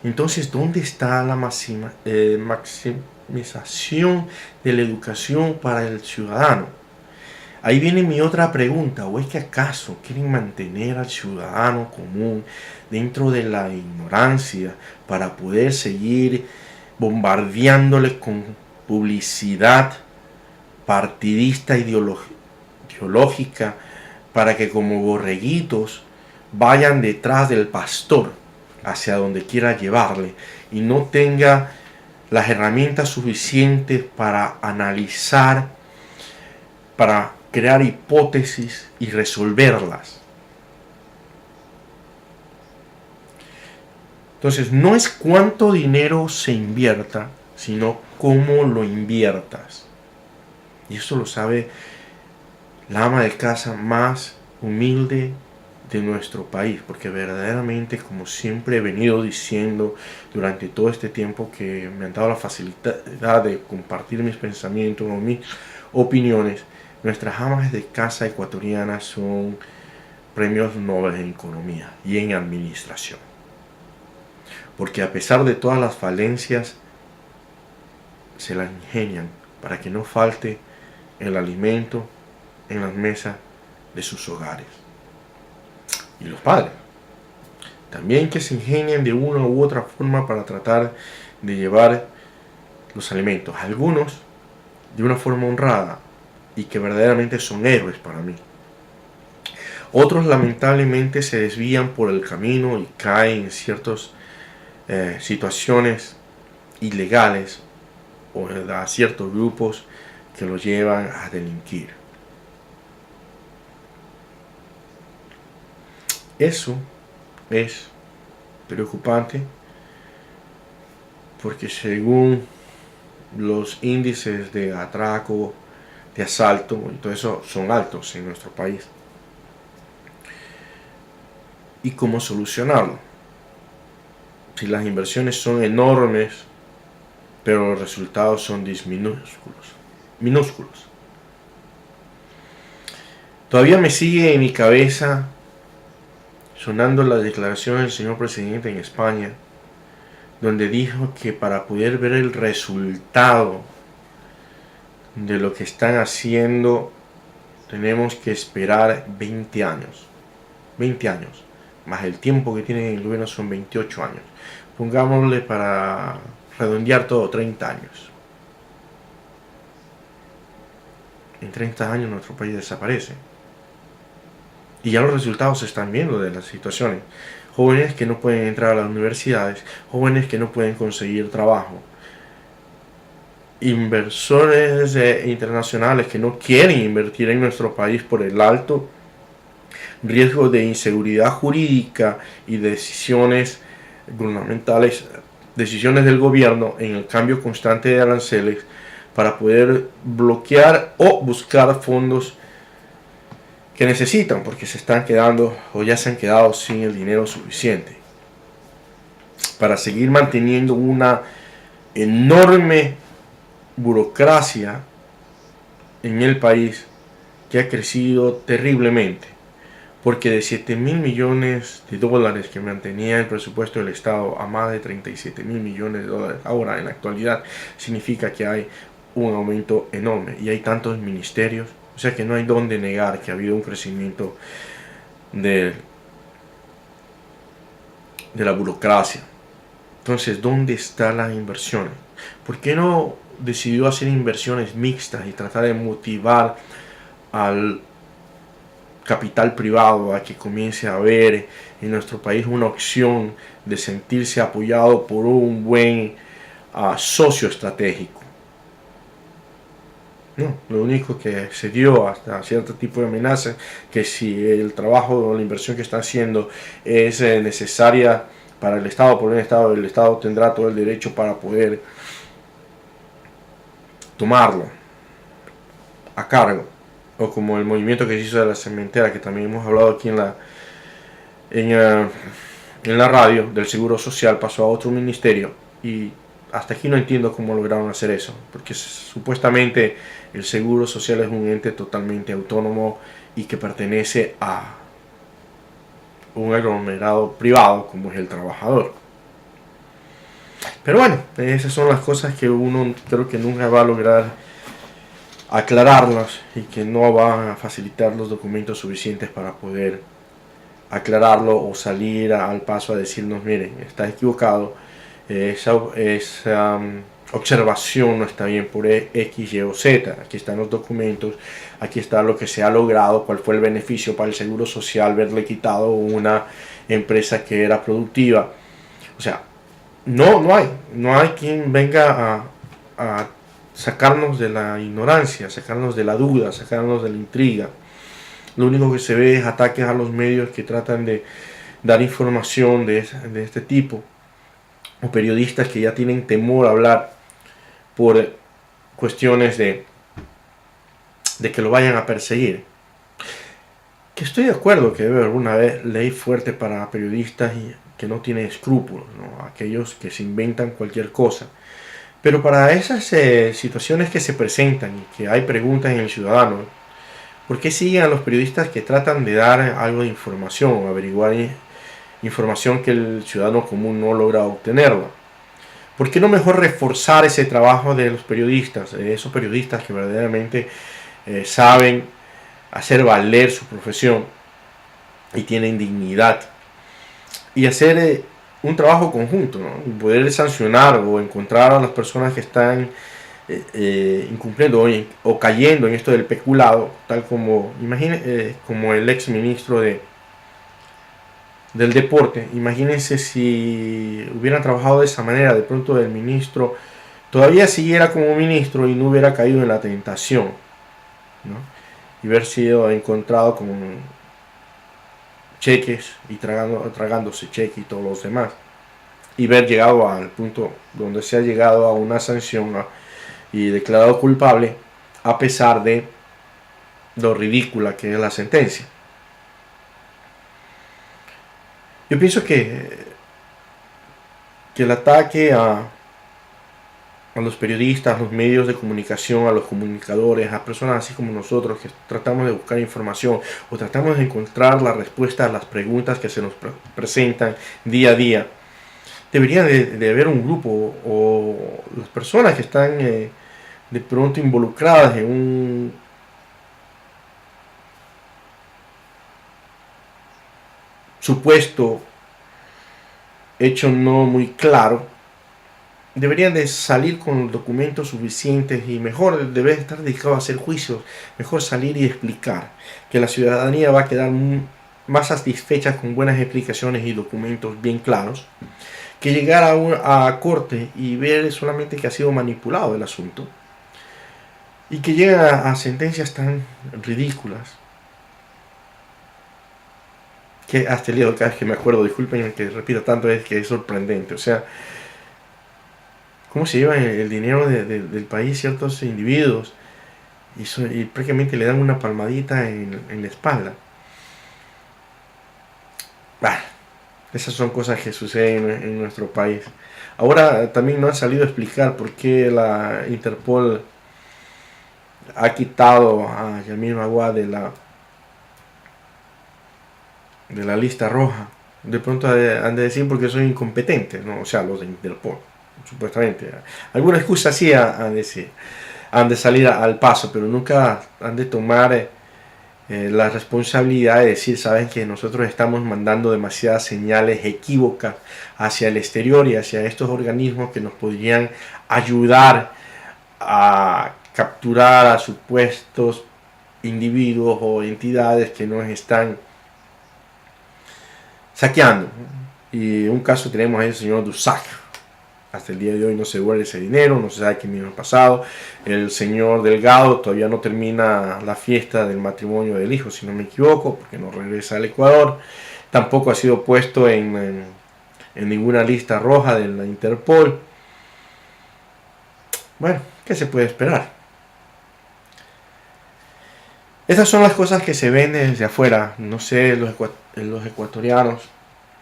Entonces, ¿dónde está la maximización de la educación para el ciudadano? Ahí viene mi otra pregunta, ¿o es que acaso quieren mantener al ciudadano común dentro de la ignorancia para poder seguir bombardeándole con publicidad partidista ideológica para que como borreguitos vayan detrás del pastor hacia donde quiera llevarle y no tenga las herramientas suficientes para analizar, para crear hipótesis y resolverlas? Entonces, no es cuánto dinero se invierta, sino cómo lo inviertas. Y eso lo sabe la ama de casa más humilde de nuestro país, porque verdaderamente, como siempre he venido diciendo durante todo este tiempo que me han dado la facilidad de compartir mis pensamientos o mis opiniones, nuestras amas de casa ecuatorianas son premios Nobel en economía y en administración. Porque a pesar de todas las falencias, se las ingenian para que no falte el alimento en las mesas de sus hogares. Y los padres también, que se ingenian de una u otra forma para tratar de llevar los alimentos. Algunos de una forma honrada y que verdaderamente son héroes para mí. Otros lamentablemente se desvían por el camino y caen en ciertas situaciones ilegales o a ciertos grupos que los llevan a delinquir. Eso es preocupante porque según los índices de atraco, de asalto y todo eso son altos en nuestro país. ¿Y cómo solucionarlo? Si las inversiones son enormes, pero los resultados son minúsculos. Todavía me sigue en mi cabeza sonando la declaración del señor presidente en España, donde dijo que para poder ver el resultado de lo que están haciendo tenemos que esperar 20 años. 20 años, más el tiempo que tiene el gobierno son 28 años. Pongámosle para redondear todo 30 años. En 30 años nuestro país desaparece. Y ya los resultados se están viendo de las situaciones. Jóvenes que no pueden entrar a las universidades, jóvenes que no pueden conseguir trabajo, inversores internacionales que no quieren invertir en nuestro país por el alto riesgo de inseguridad jurídica y decisiones gubernamentales, decisiones del gobierno en el cambio constante de aranceles para poder bloquear o buscar fondos que necesitan porque se están quedando o ya se han quedado sin el dinero suficiente para seguir manteniendo una enorme burocracia en el país que ha crecido terriblemente, porque de 7.000 millones de dólares que mantenía el presupuesto del Estado a más de 37.000 millones de dólares ahora en la actualidad, significa que hay un aumento enorme y hay tantos ministerios, o sea que no hay donde negar que ha habido un crecimiento de la burocracia. Entonces, ¿dónde están las inversiones? ¿Por qué no decidió hacer inversiones mixtas y tratar de motivar al capital privado a que comience a ver en nuestro país una opción de sentirse apoyado por un buen socio estratégico? No, lo único que se dio hasta cierto tipo de amenazas, que si el trabajo o la inversión que está haciendo es necesaria para el Estado, por el Estado tendrá todo el derecho para poder tomarlo a cargo. O como el movimiento que se hizo de la cementera, que también hemos hablado aquí en la radio, del Seguro Social, pasó a otro ministerio. Y hasta aquí no entiendo cómo lograron hacer eso, porque supuestamente el Seguro Social es un ente totalmente autónomo y que pertenece a un aglomerado privado como es el trabajador. Pero bueno, esas son las cosas que uno creo que nunca va a lograr aclararlas y que no van a facilitar los documentos suficientes para poder aclararlo o salir al paso a decirnos, miren, está equivocado, esa observación no está bien por X, Y o Z, aquí están los documentos, aquí está lo que se ha logrado, cuál fue el beneficio para el Seguro Social, haberle quitado una empresa que era productiva. O sea, no hay quien venga a sacarnos de la ignorancia, sacarnos de la duda, sacarnos de la intriga. Lo único que se ve es ataques a los medios que tratan de dar información de este tipo, o periodistas que ya tienen temor a hablar por cuestiones de que lo vayan a perseguir. Que estoy de acuerdo que debe haber una ley fuerte para periodistas que no tienen escrúpulos, ¿no? Aquellos que se inventan cualquier cosa. Pero para esas situaciones que se presentan y que hay preguntas en el ciudadano, ¿por qué siguen a los periodistas que tratan de dar algo de información o averiguar información que el ciudadano común no logra obtenerla? ¿Por qué no mejor reforzar ese trabajo de los periodistas, esos periodistas que verdaderamente saben hacer valer su profesión y tienen dignidad, y hacer un trabajo conjunto, ¿no? Poder sancionar o encontrar a las personas que están incumpliendo o cayendo en esto del peculado, tal como como el ex ministro del deporte. Imagínense si hubieran trabajado de esa manera, de pronto el ministro todavía siguiera como ministro y no hubiera caído en la tentación, ¿no? Y haber sido encontrado cheques y tragándose cheques y todos los demás. Y ver llegado al punto donde se ha llegado a una sanción y declarado culpable a pesar de lo ridícula que es la sentencia. Yo pienso que el ataque a los periodistas, a los medios de comunicación, a los comunicadores, a personas así como nosotros que tratamos de buscar información o tratamos de encontrar la respuesta a las preguntas que se nos presentan día a día, debería de haber un grupo o las personas que están de pronto involucradas en un supuesto hecho no muy claro, deberían de salir con documentos suficientes y mejor debe estar dedicado a hacer juicios, mejor salir y explicar, que la ciudadanía va a quedar más satisfecha con buenas explicaciones y documentos bien claros, que llegar a corte y ver solamente que ha sido manipulado el asunto y que llega a sentencias tan ridículas que hasta el día de hoy, cada vez que me acuerdo, disculpen que repita tanto, es que es sorprendente. O sea, cómo se lleva el dinero del país ciertos individuos y prácticamente le dan una palmadita en la espalda. Bah, esas son cosas que suceden en nuestro país. Ahora también no han salido a explicar por qué la Interpol ha quitado a Yamil Maguad de la lista roja. De pronto han de decir porque son incompetentes, ¿no? O sea, los de Interpol, supuestamente. Alguna excusa sí han de salir al paso, pero nunca han de tomar la responsabilidad de decir, saben que nosotros estamos mandando demasiadas señales equívocas hacia el exterior y hacia estos organismos que nos podrían ayudar a capturar a supuestos individuos o entidades que nos están saqueando. Y un caso tenemos el señor Dusac. Hasta el día de hoy no se devuelve ese dinero, no se sabe qué mismo ha pasado. El señor Delgado todavía no termina la fiesta del matrimonio del hijo, si no me equivoco, porque no regresa al Ecuador. Tampoco ha sido puesto en ninguna lista roja de la Interpol. Bueno, ¿qué se puede esperar? Esas son las cosas que se ven desde afuera. No sé los ecuatorianos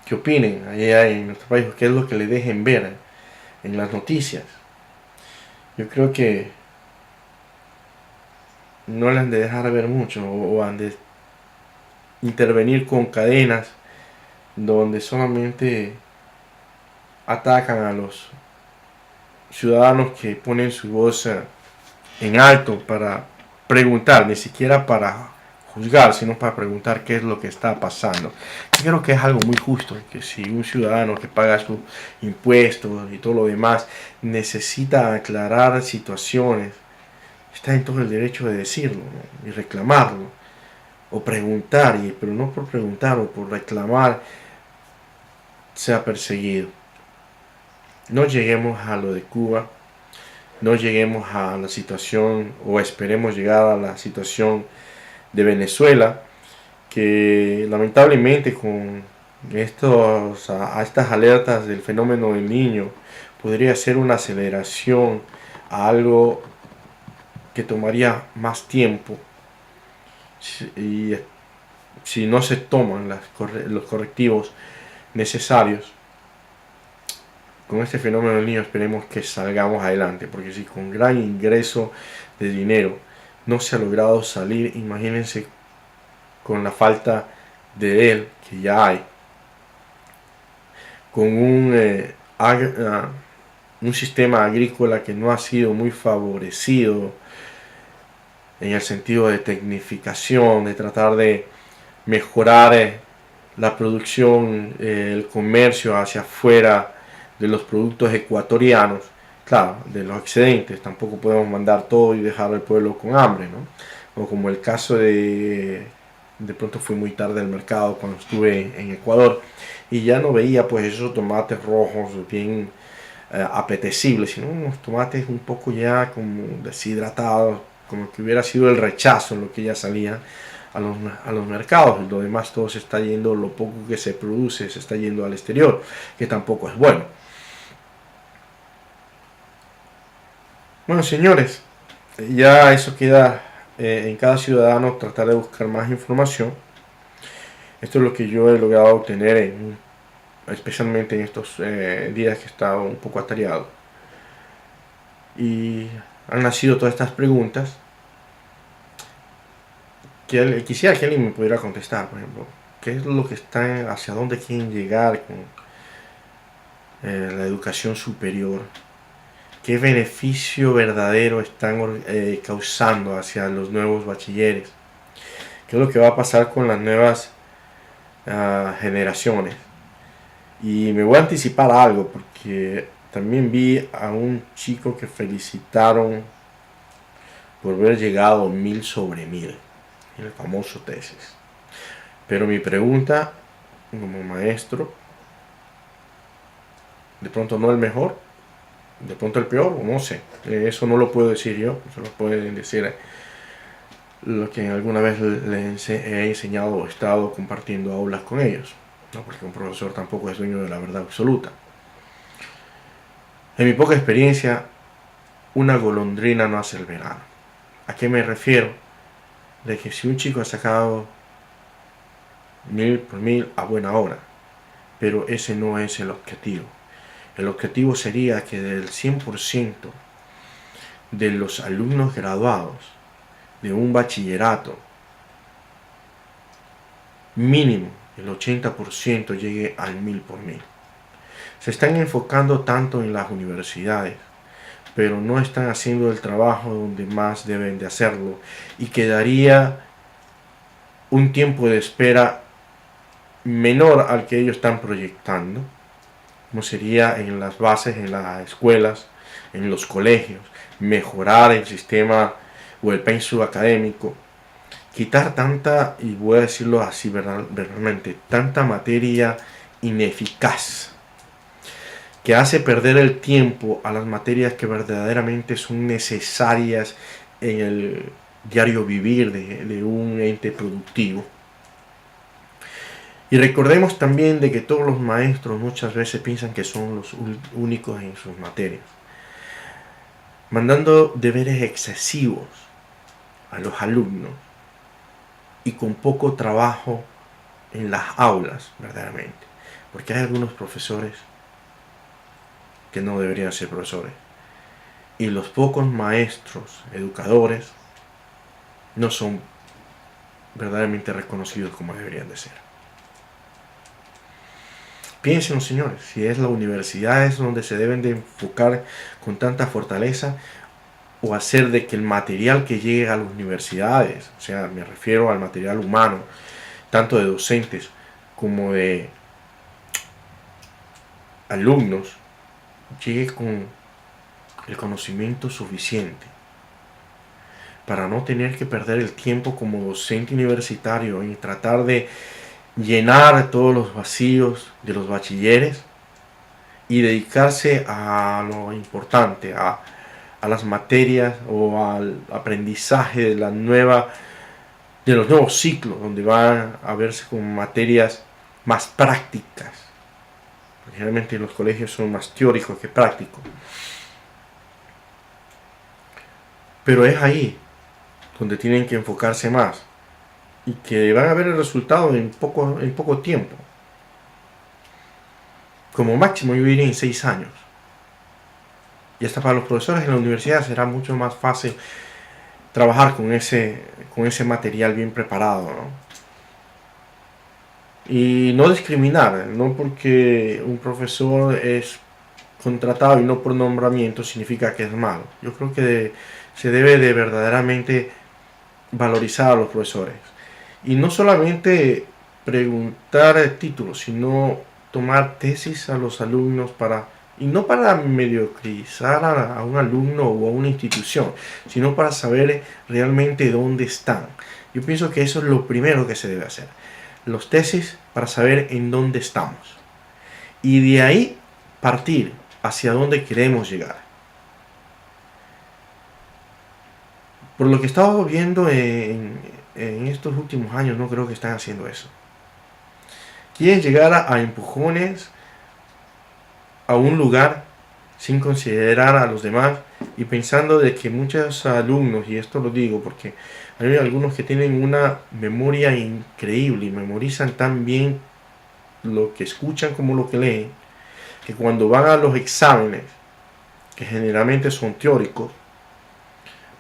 qué opinen allá en nuestro país, qué es lo que le dejen ver en las noticias. Yo creo que no le han de dejar ver mucho o han de intervenir con cadenas donde solamente atacan a los ciudadanos que ponen su voz en alto para preguntar, ni siquiera para juzgar, sino para preguntar qué es lo que está pasando. Yo creo que es algo muy justo, que si un ciudadano que paga sus impuestos y todo lo demás necesita aclarar situaciones, está en todo el derecho de decirlo, ¿no? Y reclamarlo, o preguntar, pero no por preguntar o por reclamar sea perseguido. No lleguemos a lo de Cuba, no lleguemos a la situación o esperemos llegar a la situación de Venezuela, que lamentablemente con estas alertas del fenómeno del Niño podría ser una aceleración a algo que tomaría más tiempo y si no se toman los correctivos necesarios. Con este fenómeno del Niño esperemos que salgamos adelante, porque si con gran ingreso de dinero no se ha logrado salir, imagínense con la falta de él que ya hay, con un sistema agrícola que no ha sido muy favorecido en el sentido de tecnificación, de tratar de mejorar la producción, el comercio hacia afuera de los productos ecuatorianos, claro, de los excedentes. Tampoco podemos mandar todo y dejar al pueblo con hambre, ¿no? O como el caso de pronto fui muy tarde al mercado cuando estuve en Ecuador y ya no veía pues esos tomates rojos bien apetecibles, sino unos tomates un poco ya como deshidratados, como que hubiera sido el rechazo en lo que ya salía a los mercados. Lo demás todo se está yendo, lo poco que se produce se está yendo al exterior, que tampoco es bueno. Bueno, señores, ya eso queda en cada ciudadano tratar de buscar más información. Esto es lo que yo he logrado obtener especialmente en estos días que he estado un poco atareado. Y han nacido todas estas preguntas que quisiera que alguien me pudiera contestar. Por ejemplo, ¿qué es lo que está, hacia dónde quieren llegar con la educación superior? ¿Qué beneficio verdadero están causando hacia los nuevos bachilleres? ¿Qué es lo que va a pasar con las nuevas generaciones? Y me voy a anticipar a algo, porque también vi a un chico que felicitaron por haber llegado 1000 sobre 1000 en el famoso tesis. Pero mi pregunta como maestro, de pronto no el mejor, de pronto el peor, o no sé, eso no lo puedo decir yo, eso lo pueden decir lo que alguna vez les he enseñado o he estado compartiendo aulas con ellos, no porque un profesor tampoco es dueño de la verdad absoluta. En mi poca experiencia, una golondrina no hace el verano. ¿A qué me refiero? De que si un chico ha sacado 1000 por 1000 a buena hora, pero ese no es el objetivo. El objetivo sería que del 100% de los alumnos graduados de un bachillerato, mínimo el 80% llegue al 1000 por 1000. Se están enfocando tanto en las universidades, pero no están haciendo el trabajo donde más deben de hacerlo, y quedaría un tiempo de espera menor al que ellos están proyectando, como sería en las bases, en las escuelas, en los colegios, mejorar el sistema o el pensum académico, quitar tanta, y voy a decirlo así verdaderamente, tanta materia ineficaz que hace perder el tiempo a las materias que verdaderamente son necesarias en el diario vivir de un ente productivo. Y recordemos también de que todos los maestros muchas veces piensan que son los únicos en sus materias, mandando deberes excesivos a los alumnos y con poco trabajo en las aulas verdaderamente, porque hay algunos profesores que no deberían ser profesores, y los pocos maestros educadores no son verdaderamente reconocidos como deberían de ser. Piensen, señores, si es la universidad es donde se deben de enfocar con tanta fortaleza, o hacer de que el material que llegue a las universidades, o sea, me refiero al material humano, tanto de docentes como de alumnos, llegue con el conocimiento suficiente para no tener que perder el tiempo como docente universitario en tratar de llenar todos los vacíos de los bachilleres y dedicarse a lo importante, a las materias o al aprendizaje de los nuevos ciclos, donde van a verse con materias más prácticas. Generalmente los colegios son más teóricos que prácticos, pero es ahí donde tienen que enfocarse más, y que van a ver el resultado en poco tiempo. Como máximo yo diría en 6 años. Y hasta para los profesores en la universidad será mucho más fácil trabajar con ese material bien preparado, ¿no? Y no discriminar, no porque un profesor es contratado y no por nombramiento significa que es malo. Yo creo que se debe de verdaderamente valorizar a los profesores. Y no solamente preguntar títulos, sino tomar tesis a los alumnos y no para mediocrizar a un alumno o a una institución, sino para saber realmente dónde están. Yo pienso que eso es lo primero que se debe hacer. Los tesis para saber en dónde estamos. Y de ahí partir hacia dónde queremos llegar. Por lo que he estado viendo en en estos últimos años no creo que están haciendo eso. Quieren llegar a empujones a un lugar sin considerar a los demás y pensando de que muchos alumnos, y esto lo digo porque hay algunos que tienen una memoria increíble y memorizan tan bien lo que escuchan como lo que leen, que cuando van a los exámenes, que generalmente son teóricos,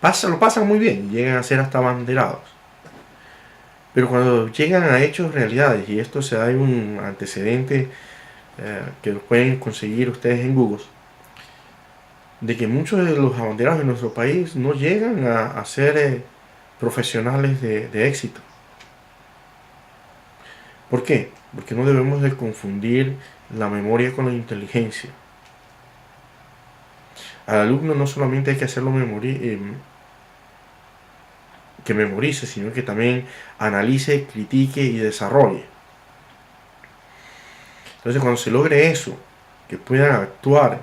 lo pasan muy bien y llegan a ser hasta abanderados. Pero cuando llegan a hechos realidades, y esto se da en un antecedente que lo pueden conseguir ustedes en Google, de que muchos de los abanderados en nuestro país no llegan a ser profesionales de éxito. ¿Por qué? Porque no debemos de confundir la memoria con la inteligencia. Al alumno no solamente hay que hacerlo que memorice, sino que también analice, critique y desarrolle. Entonces, cuando se logre eso, que puedan actuar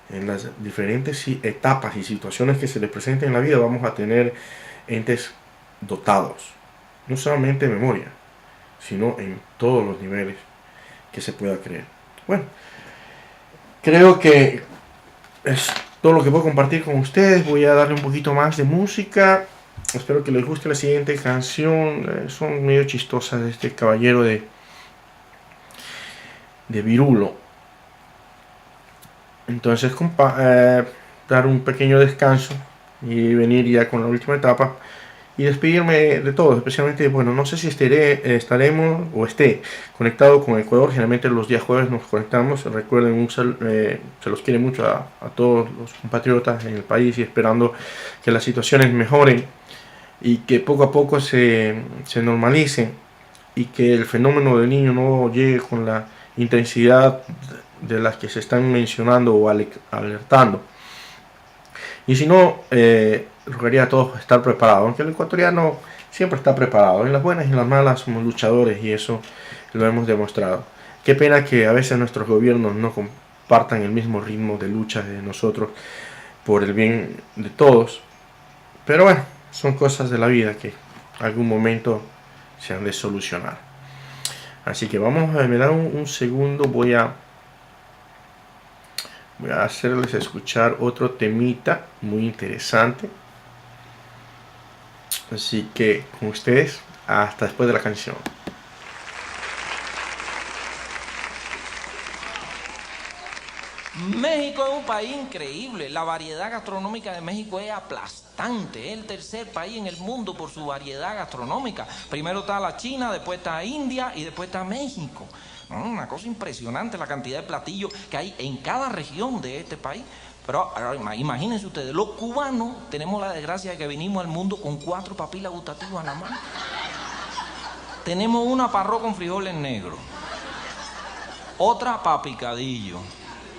en las diferentes etapas y situaciones que se les presenten en la vida, vamos a tener entes dotados, no solamente de memoria, sino en todos los niveles que se pueda creer. Bueno, creo que es todo lo que puedo compartir con ustedes. Voy a darle un poquito más de música. Espero que les guste la siguiente canción. Son medio chistosas de este caballero de Virulo. Entonces, dar un pequeño descanso y venir ya con la última etapa y despedirme de todos, especialmente, bueno, no sé si estaremos o esté conectado con Ecuador. Generalmente los días jueves nos conectamos. Recuerden, se los quiere mucho a todos los compatriotas en el país y esperando que las situaciones mejoren y que poco a poco se normalicen y que el fenómeno del niño no llegue con la intensidad de las que se están mencionando o alertando. Y si no, rogaría a todos estar preparados, aunque el ecuatoriano siempre está preparado. En las buenas y en las malas somos luchadores y eso lo hemos demostrado. Qué pena que a veces nuestros gobiernos no compartan el mismo ritmo de lucha de nosotros por el bien de todos. Pero bueno, son cosas de la vida que en algún momento se han de solucionar. Así que vamos a me da un segundo, voy a hacerles escuchar otro temita muy interesante. Así que con ustedes, hasta después de la canción. México es un país increíble. La variedad gastronómica de México es aplastante. Es el tercer país en el mundo por su variedad gastronómica. Primero está la China, después está India y después está México. Una cosa impresionante la cantidad de platillos que hay en cada región de este país. Pero imagínense ustedes, los cubanos tenemos la desgracia de que vinimos al mundo con 4 papilas gustativas nada más. Tenemos una para arroz con frijoles negros, otra para picadillo,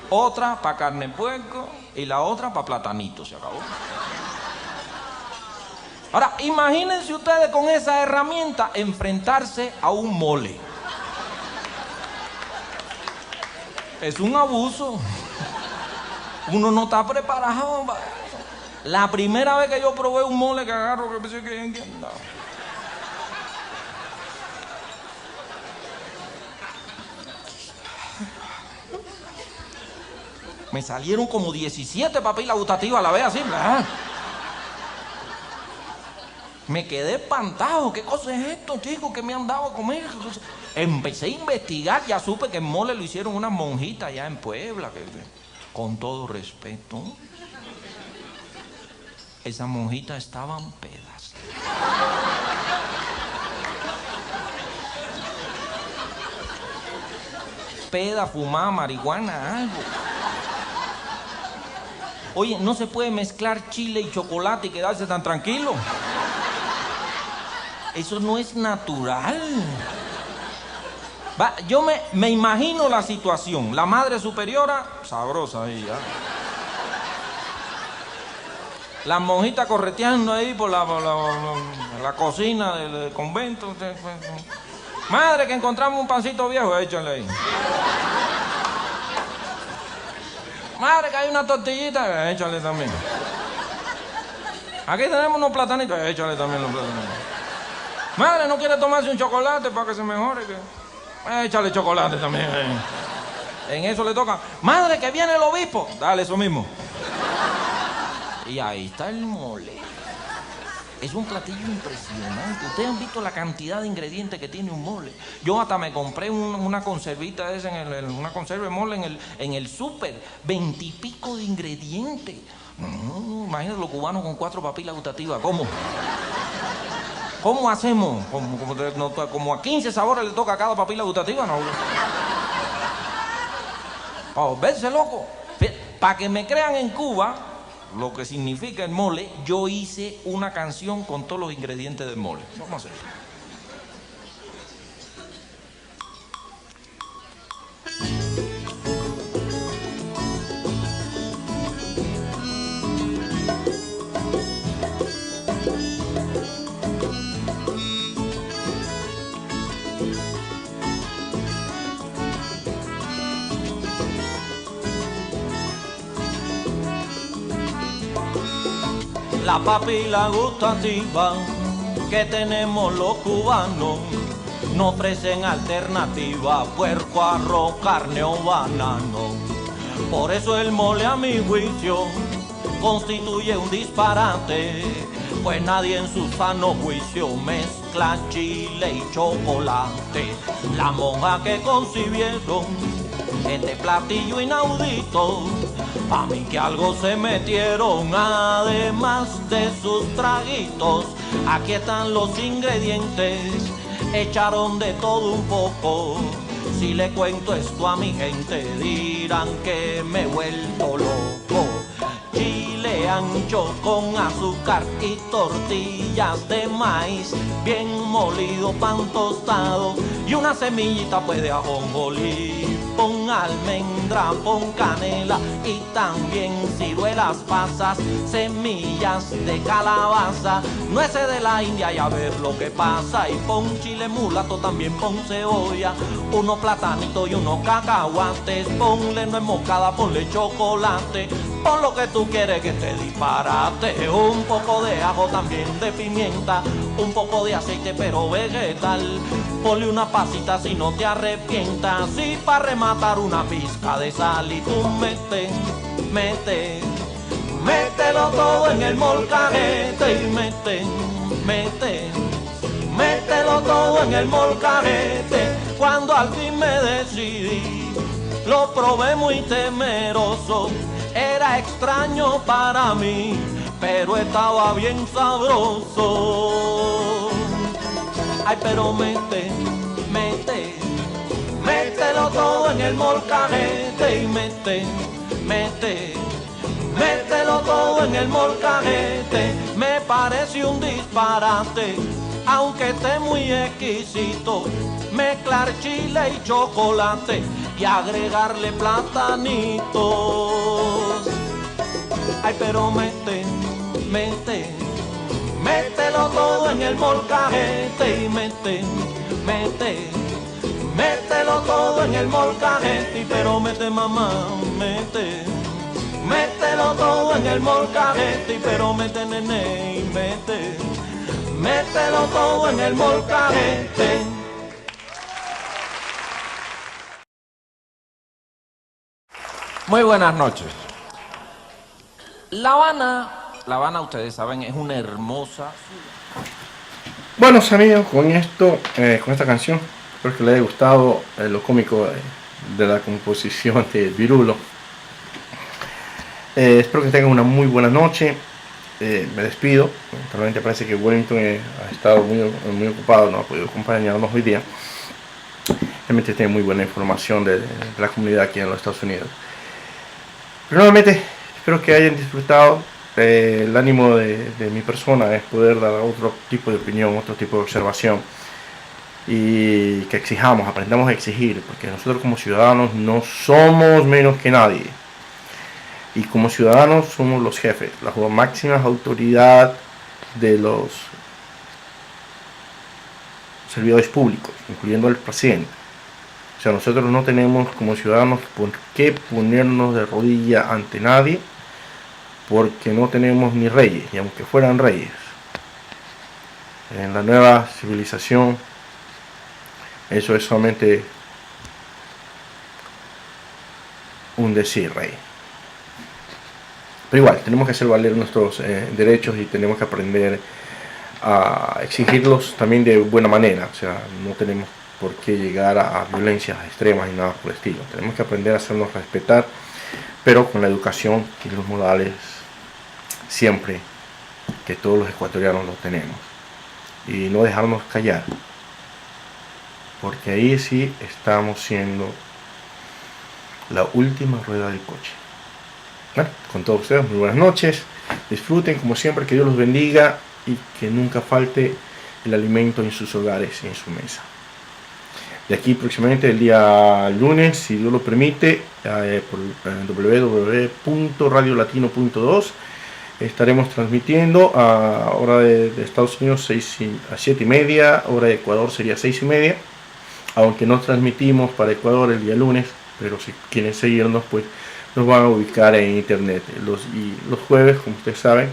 otra para carne de puerco y la otra para platanito. Se acabó. Ahora, imagínense ustedes con esa herramienta enfrentarse a un mole. Es un abuso. Uno no está preparado. La primera vez que yo probé un mole que agarro, que pensé que no. Me salieron como 17 papilas gustativas a la vez, así, ¿verdad? Me quedé espantado. ¿Qué cosa es esto, chicos? ¿Qué me han dado a comer? Empecé a investigar, ya supe que el mole lo hicieron unas monjitas allá en Puebla, con todo respeto, esas monjitas estaban pedas. Peda, fumar, marihuana, algo. Oye, no se puede mezclar chile y chocolate y quedarse tan tranquilo. Eso no es natural. Yo me imagino la situación. La madre superiora, sabrosa ahí, ya. Las monjitas correteando ahí por la cocina del convento. Madre, que encontramos un pancito viejo, échale ahí. Madre, que hay una tortillita, échale también. Aquí tenemos unos platanitos, échale también los platanitos. Madre, ¿no quiere tomarse un chocolate para que se mejore? Échale chocolate también. En eso le toca. Madre, que viene el obispo. Dale, eso mismo. Y ahí está el mole. Es un platillo impresionante. Ustedes han visto la cantidad de ingredientes que tiene un mole. Yo hasta me compré una conservita de esa, una conserva de mole en el súper. 20 y pico de ingredientes. Imagínate los cubanos con 4 papilas gustativas. ¿Cómo hacemos? Como a 15 sabores le toca a cada papila gustativa, ¿no? Para volverse loco. Para que me crean en Cuba lo que significa el mole, yo hice una canción con todos los ingredientes del mole. Vamos a hacer. La papila gustativa que tenemos los cubanos no ofrecen alternativa, puerco, arroz, carne o banano. Por eso el mole a mi juicio constituye un disparate, pues nadie en su sano juicio mezcla chile y chocolate. La monja que concibieron este platillo inaudito, pa' mí que algo se metieron, además de sus traguitos. Aquí están los ingredientes, echaron de todo un poco. Si le cuento esto a mi gente, dirán que me he vuelto loco. Chile ancho con azúcar y tortillas de maíz, bien molido, pan tostado y una semillita pues de ajonjolí. Pon almendra, pon canela y también ciruelas pasas, semillas de calabaza, nueces de la India y a ver lo que pasa. Y pon chile mulato, también pon cebolla, unos platanitos y unos cacahuates, ponle nuez moscada, ponle chocolate, pon lo que tú quieres que te disparate. Un poco de ajo, también de pimienta, un poco de aceite pero vegetal, ponle una pasita si no te arrepientas, y para rematar una pizca de sal. Y tú mételo todo en el molcajete y mételo todo en el molcajete. Cuando al fin me decidí, lo probé muy temeroso, era extraño para mí, pero estaba bien sabroso. Ay, pero mételo todo en el molcajete y mételo todo en el molcajete. Me parece un disparate, aunque esté muy exquisito, mezclar chile y chocolate y agregarle platanitos. Ay, pero mételo todo en el molcajete y mételo todo en el molcajete. Pero mamá, mételo todo en el molcajete. Pero nene, y mételo todo en el molcajete. Muy buenas noches. La Habana, ustedes saben, es una hermosa ciudad. Bueno, amigos, con esta canción, espero que les haya gustado lo cómico de la composición de Virulo. Espero que tengan una muy buena noche. Me despido. Realmente parece que Wellington ha estado muy ocupado, no ha podido acompañarnos hoy día. Realmente tiene muy buena información de la comunidad aquí en los Estados Unidos. Pero nuevamente, espero que hayan disfrutado. El ánimo de mi persona es poder dar otro tipo de opinión, otro tipo de observación, y que aprendamos a exigir, porque nosotros como ciudadanos no somos menos que nadie, y como ciudadanos somos los jefes, la máxima autoridad de los servidores públicos, incluyendo al presidente. O sea, nosotros no tenemos como ciudadanos por qué ponernos de rodilla ante nadie, porque no tenemos ni reyes, y aunque fueran reyes, en la nueva civilización, eso es solamente un decir, rey. Pero igual, tenemos que hacer valer nuestros derechos y tenemos que aprender a exigirlos también de buena manera. O sea, no tenemos por qué llegar a violencias extremas y nada por el estilo. Tenemos que aprender a hacernos respetar, pero con la educación y los modales siempre que todos los ecuatorianos lo tenemos. Y no dejarnos callar, porque ahí sí estamos siendo la última rueda del coche. Bueno, con todos ustedes, muy buenas noches, disfruten como siempre, que Dios los bendiga y que nunca falte el alimento en sus hogares y en su mesa. De aquí próximamente el día lunes, si Dios lo permite, por www.radiolatino.2 estaremos transmitiendo a hora de Estados Unidos 7:30, hora de Ecuador sería 6:30, aunque no transmitimos para Ecuador el día lunes, pero si quieren seguirnos, pues nos van a ubicar en internet. Los jueves, como ustedes saben,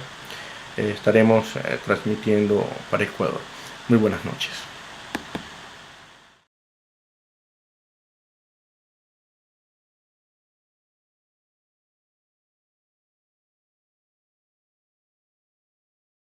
estaremos transmitiendo para Ecuador. Muy buenas noches.